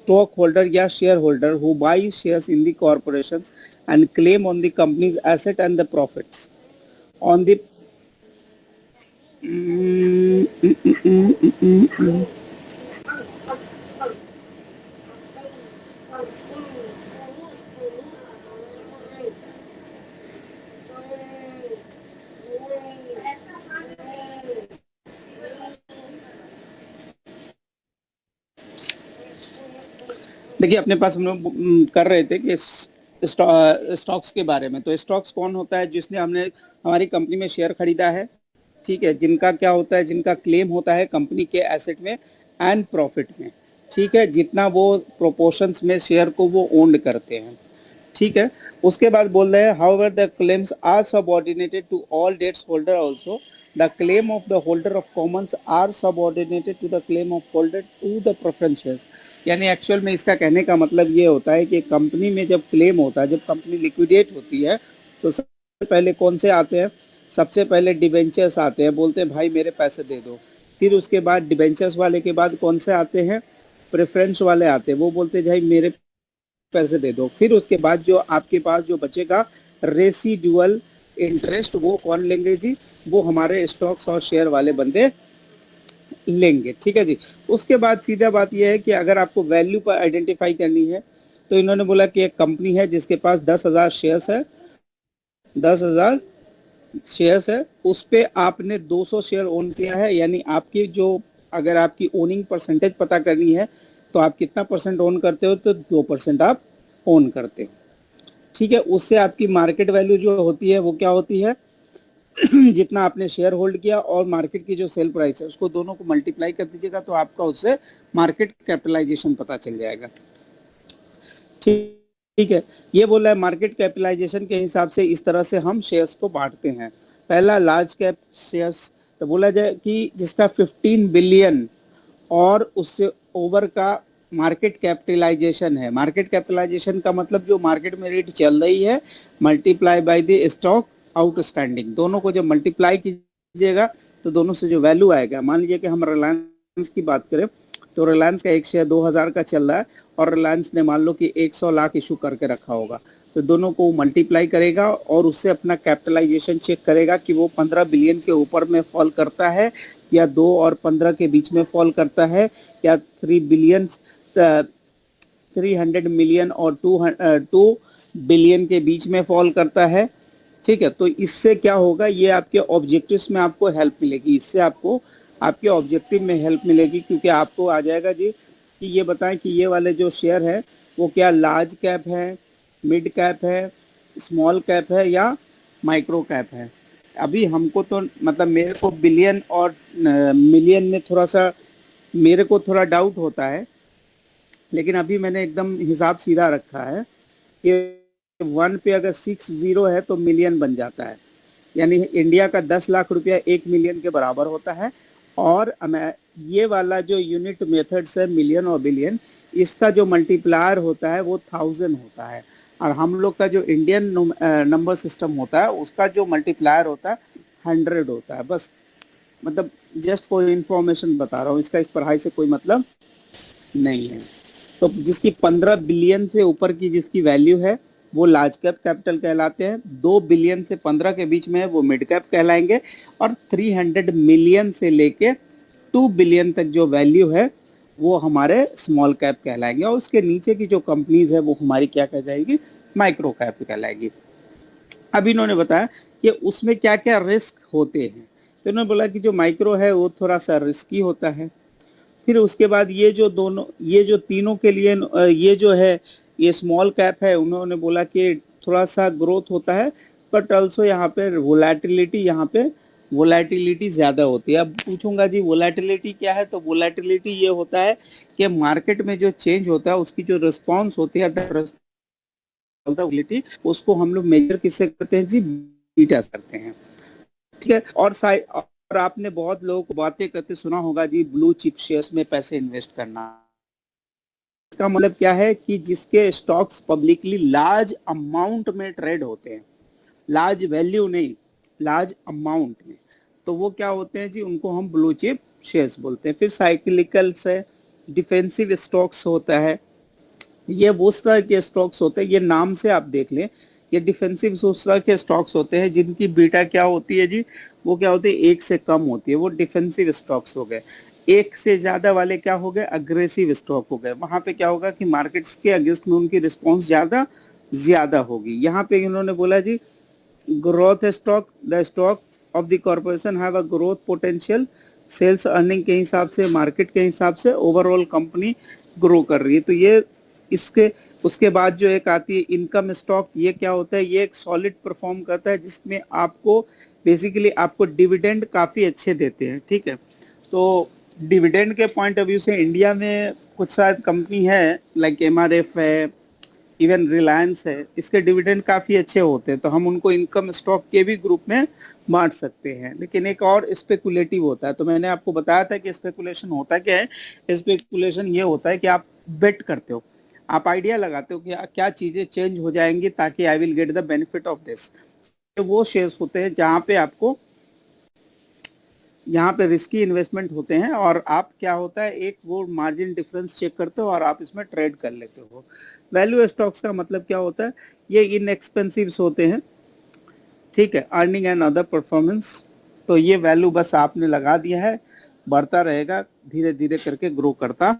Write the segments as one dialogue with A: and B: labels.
A: Stock holder या share holder who by shares in the corporations and claim on the companies asset and the profits on the देखिए अपने पास हम लोग कर रहे थे कि स्टॉक्स के बारे में। तो स्टॉक्स कौन होता है? जिसने हमने हमारी कंपनी में शेयर खरीदा है, ठीक है, जिनका क्या होता है, जिनका क्लेम होता है कंपनी के एसेट में एंड प्रॉफिट में, ठीक है, जितना वो प्रोपोर्शंस में शेयर को वो ओन्ड करते हैं, ठीक है। उसके बाद बोल रहे हैं however the claims are subordinated to all debts holder also the claim of the holder of commons are subordinated to the claim of holder to the preference shares. यानी एक्चुअल में इसका कहने का मतलब ये होता है कि कंपनी में जब क्लेम होता है, जब कंपनी लिक्विडेट होती है, तो सबसे पहले कौन से आते हैं? सबसे पहले डिबेंचर्स आते हैं, बोलते हैं भाई मेरे पैसे दे दो। फिर उसके बाद डिबेंचर्स वाले के बाद कौन से आते हैं? प्रेफरेंस वाले आते हैं, वो बोलते हैं भाई मेरे पैसे दे दो। फिर उसके बाद जो आपके पास जो बचेगा रेसिडुअल इंटरेस्ट, वो कौन लेंगे जी? वो हमारे स्टॉक्स और शेयर वाले बंदे लेंगे, ठीक है जी। उसके बाद सीधा बात यह है कि अगर आपको वैल्यू पर आइडेंटिफाई करनी है, तो इन्होंने बोला कि एक कंपनी है जिसके पास 10,000 शेयर्स है, 10,000 शेयर्स है, उस पे आपने 200 शेयर ओन किया है। यानी आपकी जो, अगर आपकी ओनिंग परसेंटेज पता करनी है तो आप कितना परसेंट ओन करते हो? तो 2% आप ओन करते हो, ठीक है। उससे आपकी मार्केट वैल्यू जो होती है वो क्या होती है? जितना आपने शेयर होल्ड किया और मार्केट की जो सेल प्राइस है उसको दोनों को मल्टीप्लाई कर दीजिएगा, तो आपका उससे मार्केट कैपिटलाइजेशन पता चल जाएगा, ठीक है। ये बोला है मार्केट कैपिटलाइजेशन के हिसाब से इस तरह से हम शेयर्स को बांटते हैं। पहला लार्ज कैप शेयर्स, तो बोला जाए कि जिसका 15 बिलियन और उससे ओवर का मार्केट कैपिटलाइजेशन है। मार्केट कैपिटलाइजेशन का मतलब जो मार्केट में रेट चल रही है multiply by the stock outstanding, दोनों को जब मल्टीप्लाई कीजिएगा तो दोनों से जो वैल्यू आएगा, मान लीजिए कि हम रिलायंस की बात करें तो रिलायंस का एक शेयर 2,000 का चल रहा है और रिलायंस ने मान लो कि 100 लाख इशू करके रखा होगा, तो दोनों को मल्टीप्लाई करेगा और उससे अपना कैपिटलाइजेशन चेक करेगा कि वो 15 बिलियन के ऊपर में फॉल करता है या 2 और 15 के बीच में फॉल करता है या 300 मिलियन और 2 बिलियन के बीच में फॉल करता है, ठीक है। तो इससे क्या होगा, ये आपके ऑब्जेक्टिव्स में आपको हेल्प मिलेगी, इससे आपको आपके ऑब्जेक्टिव में हेल्प मिलेगी, क्योंकि आपको आ जाएगा जी कि ये बताएं कि ये वाले जो शेयर है वो क्या लार्ज कैप है, मिड कैप है, स्मॉल कैप है या माइक्रो कैप है। अभी हमको तो मतलब मेरे को बिलियन और मिलियन में थोड़ा सा मेरे को थोड़ा डाउट होता है, लेकिन अभी मैंने एकदम हिसाब सीधा रखा है कि 1 पे अगर 60 है तो मिलियन बन जाता है। यानी इंडिया का 10 लाख रुपया 1 मिलियन के बराबर होता है। और ये वाला जो यूनिट मेथड्स है मिलियन और बिलियन, इसका जो मल्टीप्लायर होता है वो 1000 होता है। और हम लोग का जो इंडियन नंबर सिस्टम होता है उसका जो मल्टीप्लायर होता है 100 होता है। बस मतलब जस्ट फॉर इंफॉर्मेशन बता रहा हूँ, इसका इस पढ़ाई से कोई मतलब नहीं है। तो जिसकी 15 बिलियन से ऊपर की जिसकी वैल्यू है वो लार्ज कैप कैपिटल कहलाते हैं, 2 बिलियन से 15 के बीच में है वो मिड कैप कहलाएंगे, और 300 मिलियन से लेके 2 बिलियन तक जो वैल्यू है वो हमारे स्मॉल कैप कहलाएंगे, और उसके नीचे की जो कंपनीज है वो हमारी क्या कह जाएगी? माइक्रो कैप कहलाएगी। अब इन्होंने बताया कि उसमें क्या क्या रिस्क होते हैं, तो इन्होंने बोला कि जो माइक्रो है वो थोड़ा सा रिस्की होता है। फिर उसके बाद ये जो तीनों के लिए ये जो है ये स्मॉल कैप है, उन्होंने बोला कि थोड़ा सा ग्रोथ होता है, बट ऑल्सो यहाँ पे वोलेटिलिटी ज़्यादा होती है। अब पूछूंगा जी वोलेटिलिटी क्या है, तो वोलेटिलिटी ये होता है कि मार्केट में जो चेंज होता है उसकी जो रिस्पॉन्स होती है वोलेटिलिटी, उसको हम लोग मेजर किससे करते हैं जी? बीटा करते हैं, ठीक है। और आपने बहुत लोगों को बातें करते सुना होगा जी ब्लू चिप शेयर्स में पैसे इन्वेस्ट करना। इसका मतलब क्या है कि जिसके स्टॉक्स पब्लिकली लार्ज अमाउंट में ट्रेड होते हैं, लार्ज वैल्यू नहीं, लार्ज अमाउंट में, तो वो क्या होते हैं जी? उनको हम ब्लू चिप शेयर्स बोलते हैं। फिर साइक्लिकल से डिफेंसिव स्टॉक्स होता है, ये वो तरह के स्टॉक्स होते हैं, ये नाम से आप देख लें, ये डिफेंसिव उस तरह के स्टॉक्स होते हैं जिनकी बीटा क्या होती है जी, वो क्या होती है, 1 से कम होती है, वो डिफेंसिव स्टॉक्स हो गए। 1 से ज्यादा वाले क्या हो गए, अग्रेसिव स्टॉक हो गए। वहां पे क्या होगा कि मार्केट्स के अगेंस्ट में उनकी रिस्पॉन्स ज्यादा ज्यादा होगी। यहाँ पे इन्होंने बोला जी, growth stock, the stock of the corporation have a growth potential, sales earning के हिसाब से, मार्केट के हिसाब से ओवरऑल कंपनी ग्रो कर रही है। तो ये इसके उसके बाद जो एक आती है इनकम स्टॉक, ये क्या होता है, ये एक सॉलिड परफॉर्म करता है जिसमें आपको बेसिकली आपको डिविडेंड काफी अच्छे देते हैं। ठीक है, तो डिविडेंड के पॉइंट ऑफ व्यू से इंडिया में कुछ शायद कंपनी है, लाइक एमआरएफ है, इवन रिलायंस है, इसके डिविडेंड काफी अच्छे होते हैं, तो हम उनको इनकम स्टॉक के भी ग्रुप में बांट सकते हैं। लेकिन एक और स्पेकुलेटिव होता है, तो मैंने आपको बताया था कि स्पेकुलेशन होता क्या है। स्पेकुलेशन ये होता है कि आप बेट करते हो, आप आइडिया लगाते हो कि क्या चीजें चेंज हो जाएंगी ताकि I will get the benefit of this. तो वो शेयर्स होते हैं जहां पे आपको, यहाँ पे रिस्की इन्वेस्टमेंट होते हैं, और आप क्या होता है, एक वो मार्जिन डिफरेंस चेक करते हो और आप इसमें ट्रेड कर लेते हो। वैल्यू स्टॉक्स का मतलब क्या होता है, ये इनएक्सपेंसिव होते हैं। ठीक है, अर्निंग एंड अदर परफॉर्मेंस, तो ये वैल्यू बस आपने लगा दिया है, बढ़ता रहेगा, धीरे धीरे करके ग्रो करता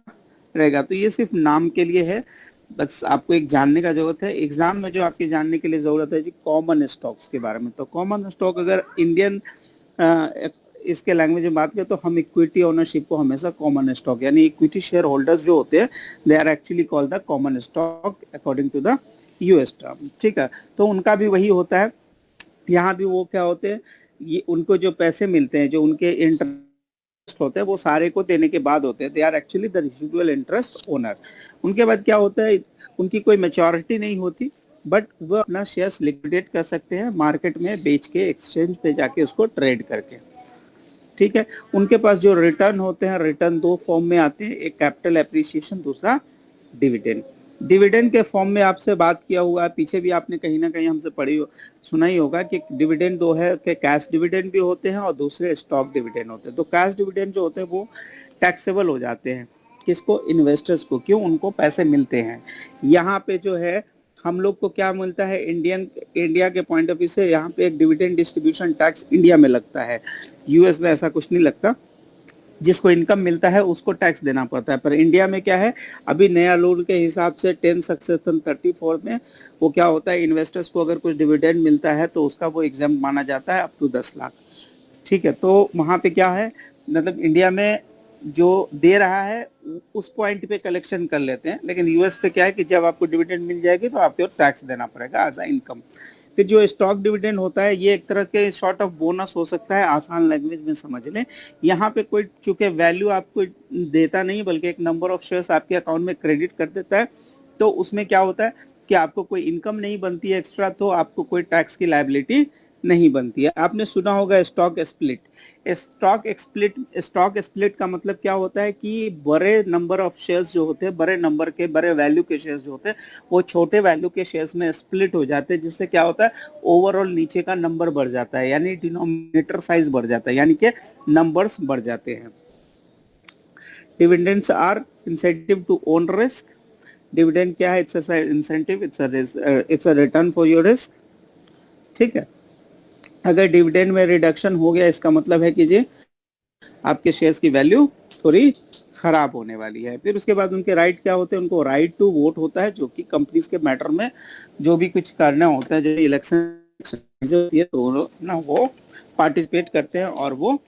A: रहेगा। तो ये सिर्फ नाम के लिए है, बस आपको एक जानने का जरूरत है। एग्जाम में जो आपके जानने के लिए जरूरत है जी, कॉमन स्टॉक्स के बारे में। तो कॉमन स्टॉक अगर इंडियन इसके लैंग्वेज में बात करें तो हम इक्विटी ओनरशिप को हमेशा कॉमन स्टॉक, यानी इक्विटी शेयर होल्डर्स जो होते हैं, they are actually called the common stock according to the US term. ठीक है, तो उनका भी वही होता है, यहाँ भी वो क्या होते हैं, ये उनको जो पैसे मिलते हैं, जो उनके इंटरेस्ट होते हैं, वो सारे को देने के बाद होते हैं, they are actually the residual interest owner. उनके बाद क्या होता है, उनकी कोई मैच्योरिटी नहीं होती, बट वो अपना शेयर्स लिक्विडेट कर सकते हैं मार्केट में बेच के, एक्सचेंज पे जाके उसको ट्रेड करके। ठीक है, उनके पास जो रिटर्न होते हैं, रिटर्न 2 फॉर्म में आते हैं, एक कैपिटल एप्रिसिएशन, दूसरा डिविडेंड। डिविडेंड के फॉर्म में आपसे बात किया हुआ है, पीछे भी आपने कहीं ना कहीं हमसे पढ़ी सुना ही होगा कि डिविडेंड दो है, कि कैश डिविडेंड भी होते हैं और दूसरे स्टॉक डिविडेंड होते हैं। तो कैश डिविडेंड जो होते हैं वो टैक्सेबल हो जाते हैं, किसको, इन्वेस्टर्स को, क्यों, उनको पैसे मिलते हैं। यहाँ पे जो है हम लोग को क्या मिलता है, इंडिया के पॉइंट ऑफ व्यू से यहाँ पे एक डिविडेंड डिस्ट्रीब्यूशन टैक्स इंडिया में लगता है, यूएस में ऐसा कुछ नहीं लगता। जिसको इनकम मिलता है उसको टैक्स देना पड़ता है, पर इंडिया में क्या है, अभी नया रूल के हिसाब से 10 सक्सेशन 34 में वो क्या होता है, इन्वेस्टर्स को अगर कुछ डिविडेंड मिलता है तो उसका वो एग्जाम माना जाता है अप टू 10 लाख। ठीक है, तो वहां पे क्या है, मतलब इंडिया में जो दे रहा है उस पॉइंट पे कलेक्शन कर लेते हैं, लेकिन यूएस पे क्या है कि जब आपको डिविडेंड मिल जाएगी तो आपको टैक्स देना पड़ेगा एज अ इनकम। फिर जो स्टॉक डिविडेंड होता है, ये एक तरह के शॉर्ट ऑफ बोनस हो सकता है, आसान लैंग्वेज में समझ लें। यहाँ पे कोई चूंकि वैल्यू आपको देता नहीं, बल्कि एक नंबर ऑफ शेयर्स आपके अकाउंट में क्रेडिट कर देता है, तो उसमें क्या होता है कि आपको कोई इनकम नहीं बनती है एक्स्ट्रा, तो आपको कोई टैक्स की लायबिलिटी नहीं बनती है। आपने सुना होगा स्टॉक स्प्लिट। स्टॉक स्प्लिट का मतलब क्या होता है कि बड़े नंबर ऑफ शेयर्स जो होते हैं, बड़े नंबर के बड़े वैल्यू के शेयर्स जो होते हैं, वो छोटे वैल्यू के शेयर्स में स्प्लिट हो जाते हैं, जिससे क्या होता है, ओवरऑल नीचे का नंबर बढ़ जाता है, यानी डिनोमिनेटर साइज बढ़ जाता है, यानी कि नंबर्स बढ़ जाते हैं। Dividends are incentive to own risk. Dividend क्या है, it's a incentive, it's a return for your risk. ठीक है, अगर डिविडेंड में रिडक्शन हो गया, इसका मतलब है कि जी आपके शेयर्स की वैल्यू थोड़ी खराब होने वाली है। फिर उसके बाद उनके राइट क्या होते हैं, उनको राइट टू वोट होता है, जो कि कंपनीज के मैटर में जो भी कुछ करना होता है, जो इलेक्शन होती है, तो ना वो पार्टिसिपेट करते हैं और वो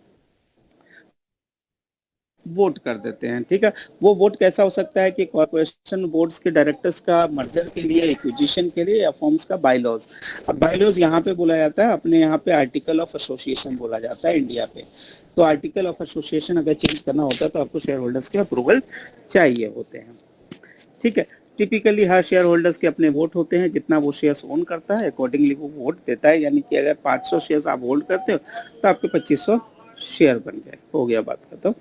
A: वोट कर देते हैं। ठीक है, वो वोट कैसा हो सकता है कि कॉर्पोरेशन बोर्ड्स के डायरेक्टर्स का मर्जर के लिए, एक्विजिशन के लिए, या फॉर्म्स का बायलॉज। अब बायलॉज यहाँ पे बोला जाता है, अपने यहाँ पे आर्टिकल ऑफ एसोसिएशन बोला जाता है इंडिया पे। तो आर्टिकल ऑफ एसोसिएशन अगर चेंज करना होता है तो आपको शेयर होल्डर्स के अप्रूवल चाहिए होते हैं। ठीक है, टिपिकली हर शेयर होल्डर्स के अपने वोट होते हैं, जितना वो शेयर्स ओन करता है अकॉर्डिंगली वो वोट देता है। यानी कि अगर 500 शेयर्स आप होल्ड करते हो तो आपके 2500 शेयर बन गए, हो गया बात खत्म।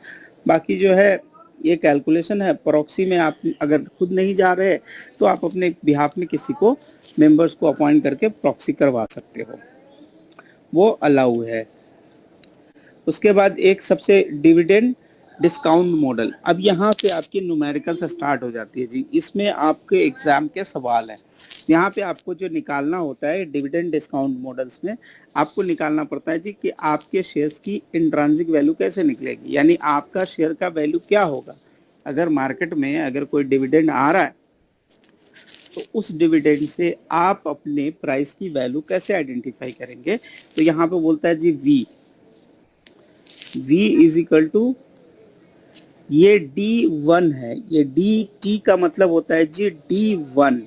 A: बाकी जो है ये कैलकुलेशन है, प्रॉक्सी में आप अगर खुद नहीं जा रहे तो आप अपने बिहाफ में किसी को, मेंबर्स को अपॉइंट करके प्रॉक्सी करवा सकते हो, वो अलाउ है। उसके बाद एक सबसे डिविडेंड डिस्काउंट मॉडल। अब यहाँ से आपकी न्यूमेरिकल से स्टार्ट हो जाती है जी। इसमें आपके एग्जाम के सवाल है। यहाँ पे आपको जो निकालना होता है डिविडेंड डिस्काउंट मॉडल्स में, आपको निकालना पड़ता है जी कि आपके शेयर्स की इंट्रिंसिक वैल्यू कैसे निकलेगी, यानी आपका शेयर का वैल्यू क्या होगा। अगर मार्केट में अगर कोई डिविडेंड आ रहा है तो उस डिविडेंड से आप अपने प्राइस की वैल्यू कैसे आइडेंटिफाई करेंगे। तो यहाँ पे बोलता है जी वी इज इक्वल टू, ये D1 है, ये डी का मतलब होता है जी D1।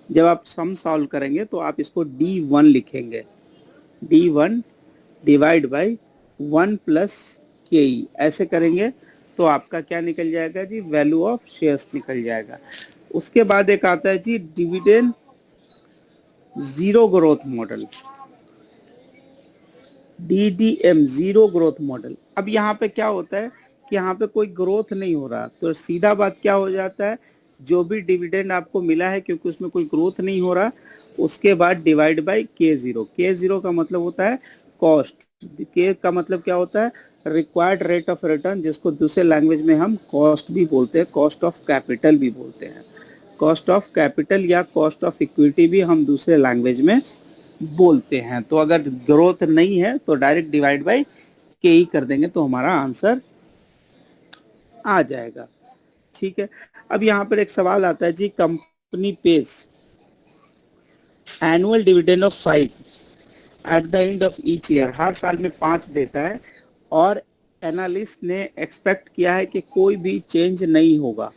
A: जब आप सम सॉल्व करेंगे तो आप इसको D1 लिखेंगे, D1 डिवाइड बाई 1 प्लस के, ऐसे करेंगे तो आपका क्या निकल जाएगा जी, वैल्यू ऑफ शेयर्स निकल जाएगा। उसके बाद एक आता है जी dividend zero growth model, DDM zero growth model. अब यहाँ पे क्या होता है कि यहाँ पे कोई ग्रोथ नहीं हो रहा, तो सीधा बात क्या हो जाता है, जो भी डिविडेंड आपको मिला है क्योंकि उसमें कोई ग्रोथ नहीं हो रहा, उसके बाद डिवाइड बाय K0 का मतलब होता है कॉस्ट, के का मतलब क्या होता है, रिक्वायर्ड रेट ऑफ रिटर्न, जिसको दूसरे लैंग्वेज में हम कॉस्ट भी बोलते हैं, कॉस्ट ऑफ कैपिटल भी बोलते हैं। कॉस्ट ऑफ कैपिटल या कॉस्ट ऑफ इक्विटी भी हम दूसरे लैंग्वेज में बोलते हैं। तो अगर ग्रोथ नहीं है तो डायरेक्ट डिवाइड बाय के ही कर देंगे तो हमारा आंसर आ जाएगा। ठीक है। अब यहाँ पर एक सवाल आता है जी, company pays annual dividend of 5 at the end of each year, हर साल में 5 देता है और एनालिस्ट ने एक्सपेक्ट किया है कि कोई भी चेंज नहीं होगा।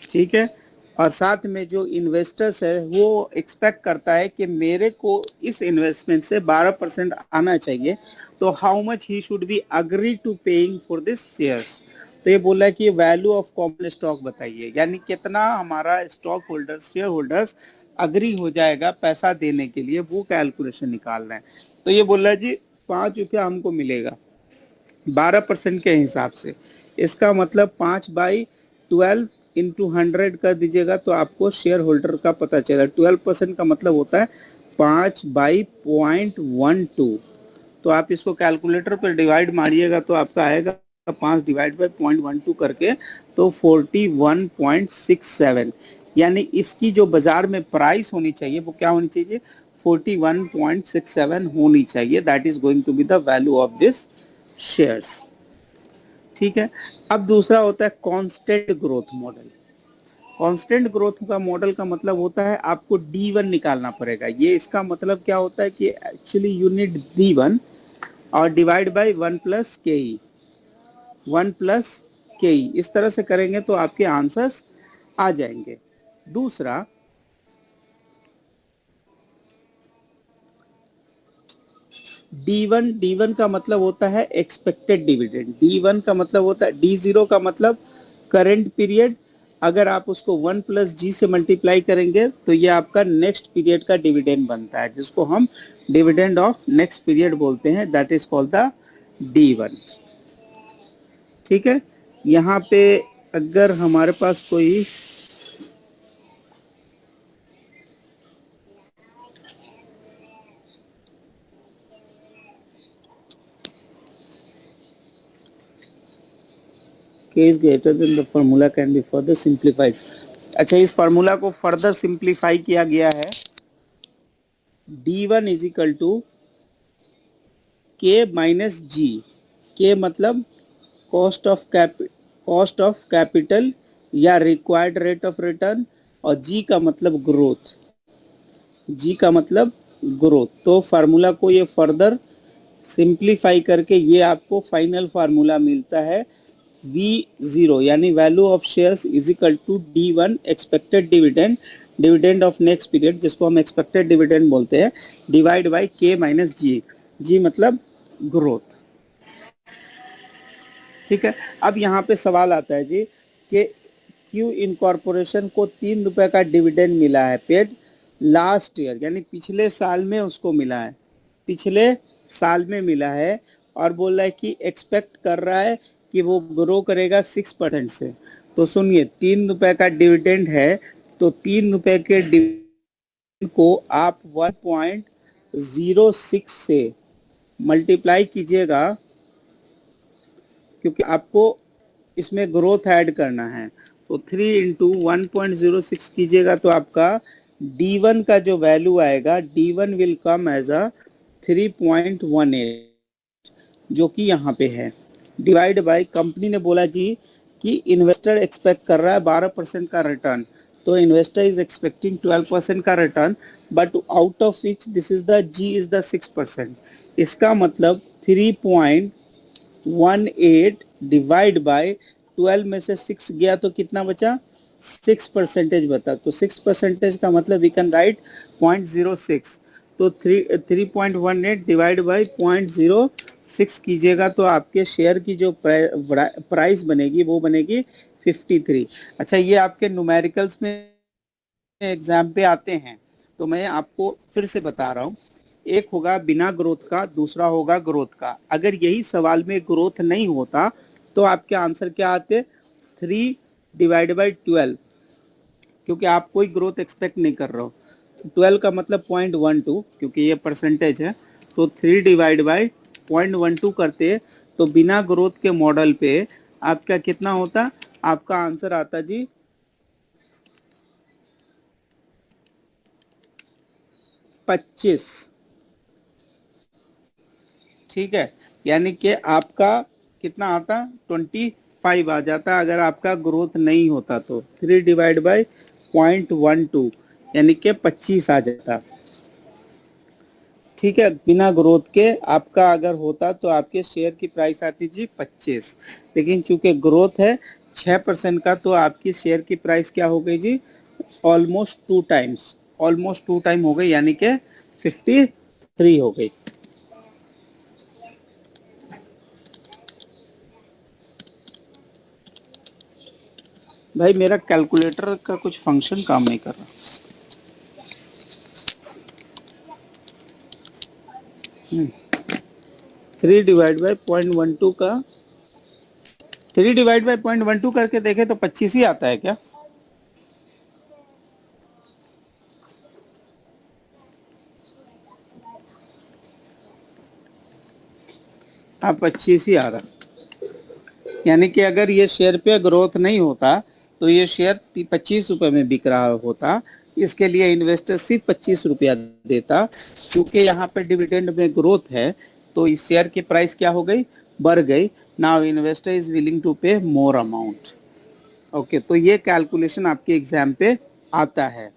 A: ठीक है। और साथ में जो इन्वेस्टर्स है वो एक्सपेक्ट करता है कि मेरे को इस इन्वेस्टमेंट से 12% आना चाहिए, तो how much he should be agree to paying for this shares. तो ये बोला है कि वैल्यू ऑफ कॉमन स्टॉक बताइए, यानी कितना हमारा stock holders, share holders agree हो जाएगा पैसा देने के लिए, वो कैलकुलेशन निकालना है। तो ये बोल रहा है जी 5 रुपया हमको मिलेगा 12% के हिसाब से, इसका मतलब 5/12 इंटू 100 कर दीजिएगा तो आपको शेयर होल्डर का पता चलेगा। 12% का मतलब होता है 5/0.12। तो आप इसको कैलकुलेटर पर डिवाइड मारिएगा तो आपका आएगा 5 डिवाइड बाई 0.12 करके, तो 41.67, यानी इसकी जो बाजार में प्राइस होनी चाहिए वो क्या होनी चाहिए, 41.67 होनी चाहिए। That is going to be the value of this shares. ठीक है। अब दूसरा होता है constant growth model. Constant growth का मॉडल का मतलब होता है आपको D1 निकालना पड़ेगा। ये इसका मतलब क्या होता है कि एक्चुअली यूनिट D1 और डिवाइड बाय 1 प्लस के, 1 प्लस के, इस तरह से करेंगे तो आपके आंसर्स आ जाएंगे। दूसरा D1 का मतलब होता है एक्सपेक्टेड डिविडेंड। D1 का मतलब होता है, D0 का मतलब करंट पीरियड, अगर आप उसको 1 प्लस जी से मल्टीप्लाई करेंगे तो ये आपका नेक्स्ट पीरियड का डिविडेंड बनता है, जिसको हम डिविडेंड ऑफ नेक्स्ट पीरियड बोलते हैं, that is called the D1। ठीक है। यहाँ पे अगर हमारे पास कोई k is greater than the formula can be further simplified। अच्छा, इस फार्मूला को फर्दर सिंप्लीफाई किया गया है। D1 इज इक्वल टू के माइनस जी, के मतलब कॉस्ट ऑफ कैपिटल या रिक्वायर्ड रेट ऑफ रिटर्न, और जी का मतलब ग्रोथ, जी का मतलब ग्रोथ। तो फार्मूला को ये फर्दर सिंप्लीफाई करके ये आपको फाइनल फार्मूला मिलता है V0, यानी value of shares is equal to D1 expected dividend, dividend of next period, जिसको हम एक्सपेक्टेड डिविडेंड बोलते हैं, divide by K minus G, G मतलब ग्रोथ। ठीक है। अब यहाँ पे सवाल आता है जी कि क्यू इनकॉर्पोरेशन को 3 रुपए का डिविडेंड मिला है पेड लास्ट ईयर, यानी पिछले साल में उसको मिला है, पिछले साल में मिला है, और बोल रहा है कि एक्सपेक्ट कर रहा है कि वो ग्रो करेगा 6% से। तो सुनिए, 3 रुपए का डिविडेंड है, तो 3 रुपए के डिविडेंड को आप 1.06 से मल्टीप्लाई कीजिएगा, क्योंकि आपको इसमें ग्रोथ ऐड करना है, तो 3 इंटू 1.06 कीजिएगा तो आपका D1 का जो वैल्यू आएगा, D1 will come as a 3.18, जो कि यहाँ पे है, डिवाइड बाय कंपनी ने बोला जी कि इन्वेस्टर एक्सपेक्ट कर रहा है 12% का रिटर्न, तो इन्वेस्टर इज एक्सपेक्टिंग 12% का return, but out of which this is the G is the 6%। इसका मतलब 3.18 डिवाइड बाय 12 में से 6 गया तो कितना बचा, 6% बता, तो 6% का मतलब वी कैन राइट 0.06, तो 3.18 डिवाइड बाई 0.06 कीजिएगा तो आपके शेयर की जो प्राइस बनेगी वो बनेगी 53। अच्छा, ये आपके न्यूमेरिकल्स में एग्जाम पे आते हैं, तो मैं आपको फिर से बता रहा हूँ, एक होगा बिना ग्रोथ का, दूसरा होगा ग्रोथ का। अगर यही सवाल में ग्रोथ नहीं होता तो आपके आंसर क्या आते, 3/12, क्योंकि आप कोई ग्रोथ एक्सपेक्ट नहीं कर रहे हो। 12 का मतलब 0.12, क्योंकि ये परसेंटेज है, तो 3/0.12 करते तो बिना ग्रोथ के मॉडल पे आपका कितना होता, आपका आंसर आता जी 25। ठीक है, यानी कि आपका कितना आता, 25 आ जाता अगर आपका ग्रोथ नहीं होता, तो 3/0.12 यानी कि 25 आ जाता। ठीक है, बिना ग्रोथ के आपका अगर होता तो आपके शेयर की प्राइस आती जी 25, लेकिन चूंकि ग्रोथ है 6% का, तो आपकी शेयर की प्राइस क्या हो गई जी, ऑलमोस्ट 2 टाइम्स, ऑलमोस्ट 2 टाइम हो गई, यानी कि 53 हो गई। भाई मेरा कैलकुलेटर का कुछ फंक्शन काम नहीं कर रहा। 3/0.12 का 3/0.12 करके देखे तो 25 ही आता है क्या? हाँ, 25 ही आ रहा, यानी कि अगर ये शेयर पे ग्रोथ नहीं होता तो ये शेयर 25 रुपए में बिक रहा होता, इसके लिए इन्वेस्टर सिर्फ 25 रुपया देता। चूंकि यहाँ पे डिविडेंड में ग्रोथ है तो इस शेयर की प्राइस क्या हो गई, बढ़ गई। Now investor is willing to pay more amount. Okay, तो ये कैलकुलेशन आपके एग्जाम पे आता है।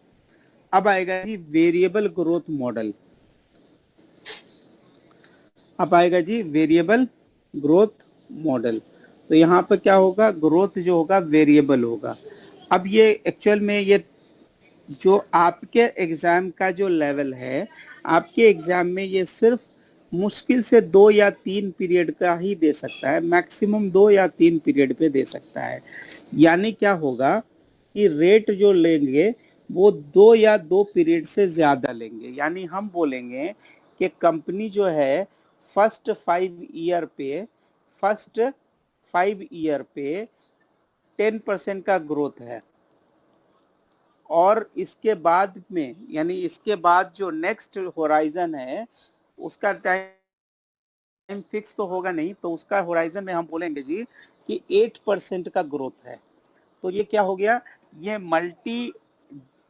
A: अब आएगा जी वेरिएबल ग्रोथ मॉडल, अब आएगा जी वेरिएबल ग्रोथ मॉडल। तो यहाँ पर क्या होगा, ग्रोथ जो होगा वेरिएबल होगा। अब ये एक्चुअल में ये जो आपके एग्जाम का जो लेवल है, आपके एग्जाम में ये सिर्फ मुश्किल से 2 या 3 पीरियड का ही दे सकता है, मैक्सिमम 2 या 3 पीरियड पे दे सकता है। यानी क्या होगा कि रेट जो लेंगे वो 2 या 2 पीरियड से ज्यादा लेंगे। यानी हम बोलेंगे कि कंपनी जो है फर्स्ट 5 ईयर पे, फर्स्ट 5 ईयर पे 10% का ग्रोथ है, और इसके बाद में यानी इसके बाद जो नेक्स्ट होराइजन है उसका टाइम फिक्स तो होगा नहीं, तो उसका होराइजन में हम बोलेंगे जी कि 8% का ग्रोथ है। तो ये क्या हो गया, ये मल्टी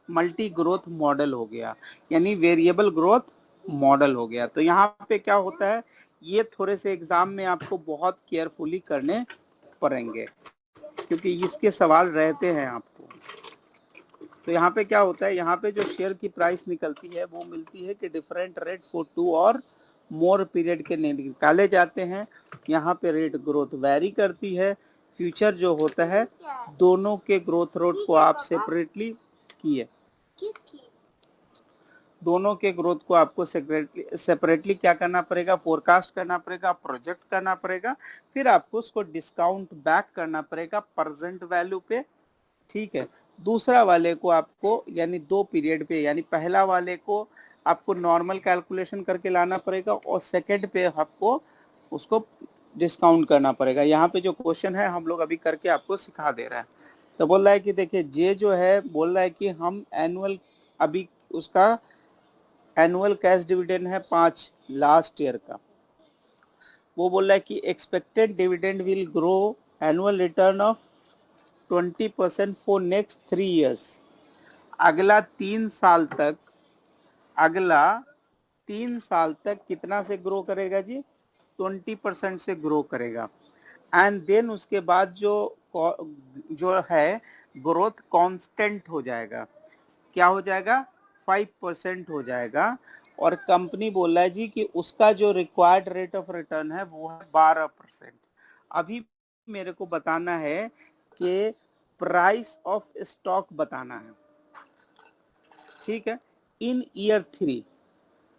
A: मल्टी ग्रोथ मॉडल हो गया, यानी वेरिएबल ग्रोथ मॉडल हो गया। तो यहाँ पे क्या होता है, ये थोड़े से एग्जाम में आपको बहुत केयरफुली करने पड़ेंगे, क्योंकि इसके सवाल रहते हैं आपको। तो यहाँ पे क्या होता है, यहाँ पे जो शेयर की प्राइस निकलती है वो मिलती है कि डिफरेंट रेट फॉर 2 और मोर पीरियड के निकाले जाते हैं। यहाँ पे रेट ग्रोथ वैरी करती है। फ्यूचर जो होता है दोनों के ग्रोथ रेट को आप सेपरेटली किए, दोनों के ग्रोथ को आपको सेपरेटली क्या करना पड़ेगा, फोरकास्ट करना पड़ेगा, प्रोजेक्ट करना पड़ेगा, फिर आपको उसको डिस्काउंट बैक करना पड़ेगा प्रेजेंट वैल्यू पे। ठीक है, दूसरा वाले को आपको यानी 2 पीरियड पे, यानी पहला वाले को आपको नॉर्मल कैलकुलेशन करके लाना पड़ेगा और सेकंड पे आपको उसको डिस्काउंट करना पड़ेगा। यहाँ पे जो क्वेश्चन है हम लोग अभी करके आपको सिखा दे रहे हैं। तो बोल रहा है कि देखिए जे जो है बोल रहा है कि हम एनुअल, अभी उसका एनुअल कैश डिविडेंड है 5 लास्ट ईयर का। वो बोल रहा है कि expected dividend will grow annual return of 20% for next 3 years। अगला 3 साल तक, अगला 3 साल तक कितना से ग्रो करेगा जी? 20% से ग्रो करेगा। एंड देन उसके बाद जो है ग्रोथ कांस्टेंट हो जाएगा। क्या हो जाएगा? 5% हो जाएगा। और कंपनी बोला है जी कि उसका जो रिक्वायर्ड रेट ऑफ रिटर्न है वो है 12%। अभी मेरे को बताना है कि प्राइस ऑफ स्टॉक बताना है, ठीक है, इन ईयर 3।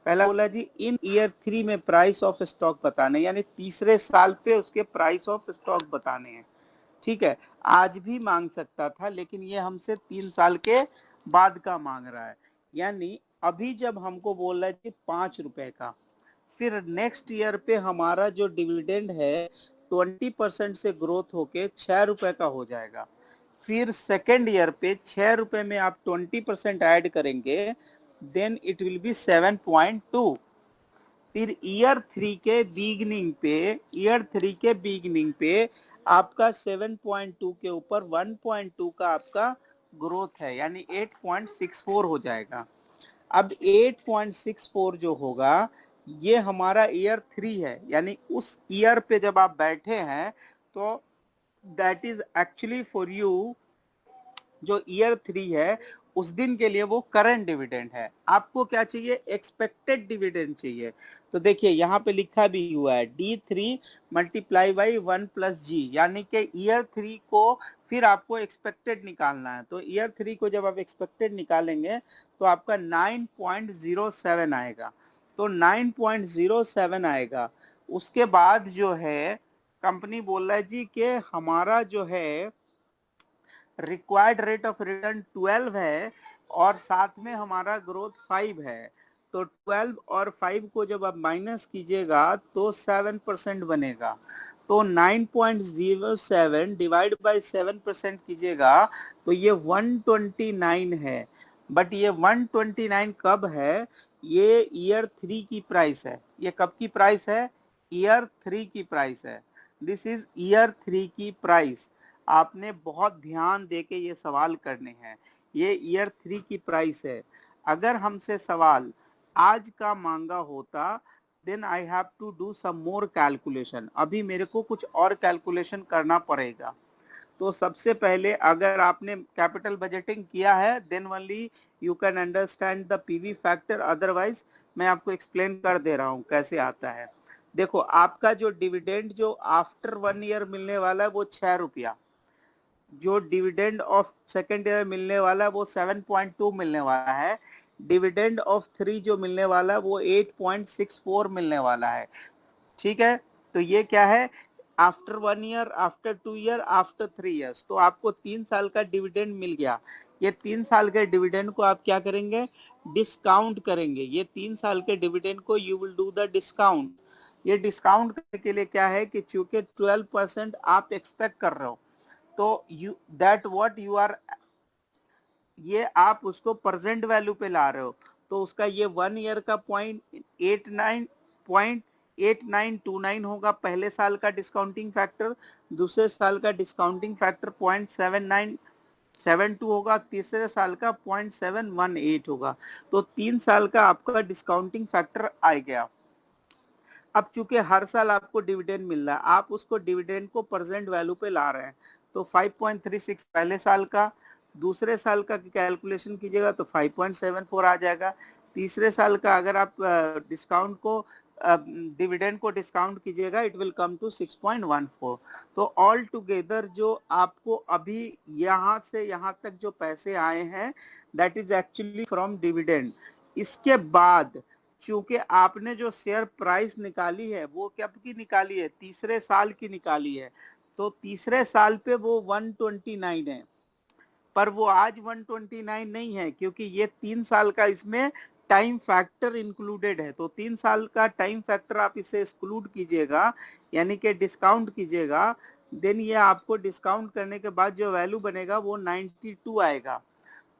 A: पहला बोला जी इन ईयर 3 में प्राइस ऑफ स्टॉक बताने, यानी तीसरे साल पे उसके प्राइस ऑफ स्टॉक बताने हैं, ठीक है। आज भी मांग सकता था, लेकिन ये हमसे 3 साल के बाद का मांग रहा है। यानी अभी जब हमको बोल रहा है कि 5 रुपए का, फिर नेक्स्ट ईयर पे हमारा जो डिविडेंड है 20% से ग्रोथ होके 6 रुपए का हो जाएगा। फिर सेकेंड ईयर पे 6 रुपए में आप 20% ऐड करेंगे, देन इट विल बी 7.2। फिर ईयर 3 के बिगनिंग पे आपका 7.2 के ऊपर 1.2 का आपका ग्रोथ है, यानी 8.64 हो जाएगा। अब 8.64 जो होगा ये हमारा ईयर 3 है, यानी उस ईयर पे जब आप बैठे हैं तो that is actually for you, जो ईयर 3 है उस दिन के लिए वो करंट डिविडेंड है। आपको क्या चाहिए? एक्सपेक्टेड डिविडेंड चाहिए। तो देखिए यहाँ पे लिखा भी हुआ है D3 मल्टीप्लाई बाई 1+G, यानी कि ईयर 3 को फिर आपको एक्सपेक्टेड निकालना है। तो ईयर 3 को जब आप एक्सपेक्टेड निकालेंगे तो आपका 9.07 आएगा। तो 9.07 आएगा। उसके बाद जो है कंपनी बोल रहा है जी कि हमारा जो है रिक्वायर्ड रेट ऑफ रिटर्न 12 है और साथ में हमारा ग्रोथ 5 है। तो 12 और 5 को जब आप माइनस कीजिएगा तो 7% बनेगा। तो 9.07 डिवाइड बाय 7% कीजिएगा तो ये 129 है। बट ये 129 कब है? ये ईयर 3 की प्राइस है। ये कब की प्राइस है? ईयर 3 की प्राइस है। दिस इज ईयर 3 की प्राइस। आपने बहुत ध्यान देके ये सवाल करने हैं। ये ईयर 3 की प्राइस है। अगर हमसे सवाल आज का मांगा होता then I have to do some more calculation. अभी मेरे को कुछ और कैलकुलेशन करना पड़ेगा। तो सबसे पहले अगर आपने कैपिटल बजटिंग किया है then only you can understand the PV factor, otherwise मैं आपको एक्सप्लेन कर दे रहा हूँ कैसे आता है। देखो आपका जो डिविडेंड जो आफ्टर 1 ईयर मिलने वाला है वो 6 रुपया, जो डिविडेंड ऑफ सेकेंड ईयर मिलने वाला है वो 7.2 मिलने वाला है, डिविडेंड ऑफ 3 जो मिलने वाला है वो 8.64 मिलने वाला है, ठीक है। तो ये क्या है? After 1 year, after 2 year, after 3 years. तो आपको 3 साल का डिविडेंड मिल गया। ये 3 साल के डिविडेंड को आप क्या करेंगे? डिस्काउंट करेंगे। ये 3 साल के डिविडेंड को you will do the discount. ये डिस्काउंट करने के लिए क्या है कि चूंकि 12% आप एक्सपेक्ट कर रहे हो तो you that what you are, ये आप उसको प्रेजेंट वैल्यू पे ला रहे हो। तो उसका ये 1 ईयर का 0.89 होगा पहले साल का डिस्काउंटिंग फैक्टर, दूसरे साल का डिस्काउंटिंग फैक्टर 0.7972 होगा, तीसरे साल का 0.718 होगा। तो 3 साल का आपका डिस्काउंटिंग फैक्टर आ गया। अब चूंकि हर साल आपको डिविडेंड मिल रहा है, आप उसको डिविडेंड को प्रेजेंट वैल्यू पे ला रहे हैं। तो 5.36 पहले साल का, दूसरे साल का कैलकुलेशन कीजिएगा तो 5.74 आ जाएगा। तीसरे साल का अगर आप डिस्काउंट को डिविडेंड को डिस्काउंट कीजिएगा इट विल कम टू 6.14। तो ऑल टुगेदर जो आपको अभी यहाँ से यहाँ तक जो पैसे आए हैं that is actually from dividend. इसके बाद चूंकि आपने जो शेयर प्राइस निकाली है वो कब की निकाली है? तीसरे साल की निकाली है। तो तीसरे साल पे वो 129 है, पर वो आज 129 नहीं है क्योंकि ये 3 साल का इसमें टाइम फैक्टर इंक्लूडेड है। तो 3 साल का टाइम फैक्टर आप इसे एक्सक्लूड कीजिएगा, यानी कि डिस्काउंट कीजिएगा, देन ये आपको डिस्काउंट करने के बाद जो वैल्यू बनेगा वो 92 आएगा।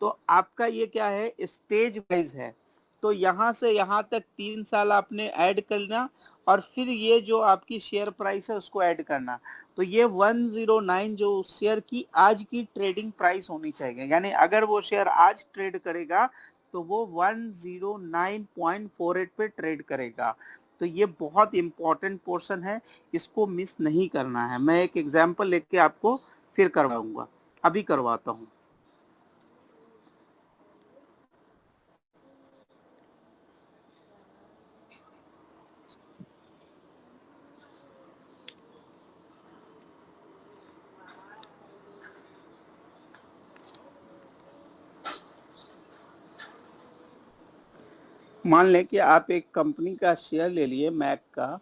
A: तो आपका ये क्या है? स्टेज वाइज है। तो यहाँ से यहाँ तक 3 साल आपने ऐड करना और फिर ये जो आपकी शेयर प्राइस है उसको ऐड करना। तो ये 109 जो उस शेयर की आज की ट्रेडिंग प्राइस होनी चाहिए, यानी अगर वो शेयर आज ट्रेड करेगा तो वो 109.48 पे ट्रेड करेगा। तो ये बहुत इंपॉर्टेंट पोर्शन है, इसको मिस नहीं करना है। मैं एक एग्जांपल लेके आपको फिर करवाऊंगा, अभी करवाता हूँ। मान लें कि आप एक कंपनी का शेयर ले लिए मैक का,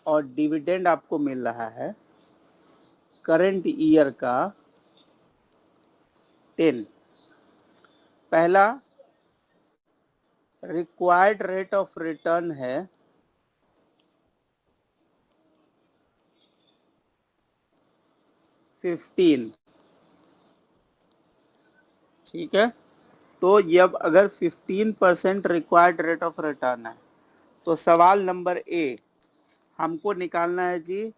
A: और डिविडेंड आपको मिल रहा है करंट ईयर का 10। पहला रिक्वायर्ड रेट ऑफ रिटर्न है 15, ठीक है। तो जब अगर 15% रिक्वायर्ड रेट ऑफ रिटर्न है, तो सवाल नंबर ए हमको निकालना है जी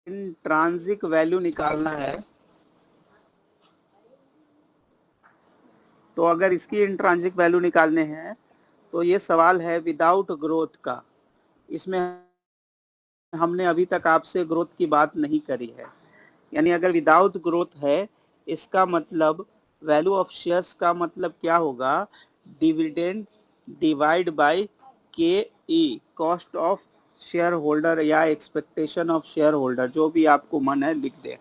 A: इंट्रांसिक वैल्यू निकालना है। तो अगर इसकी इंट्रांसिक वैल्यू निकालने हैं तो ये सवाल है विदाउट ग्रोथ का। इसमें हमने अभी तक आपसे ग्रोथ की बात नहीं करी है, यानी अगर विदाउट ग्रोथ है, इसका मतलब वैल्यू ऑफ शेयर्स का मतलब क्या होगा, डिविडेंड डिवाइड बाय के ई, कॉस्ट ऑफ शेयर होल्डर या एक्सपेक्टेशन ऑफ शेयर होल्डर, जो भी आपको मन है लिख दे।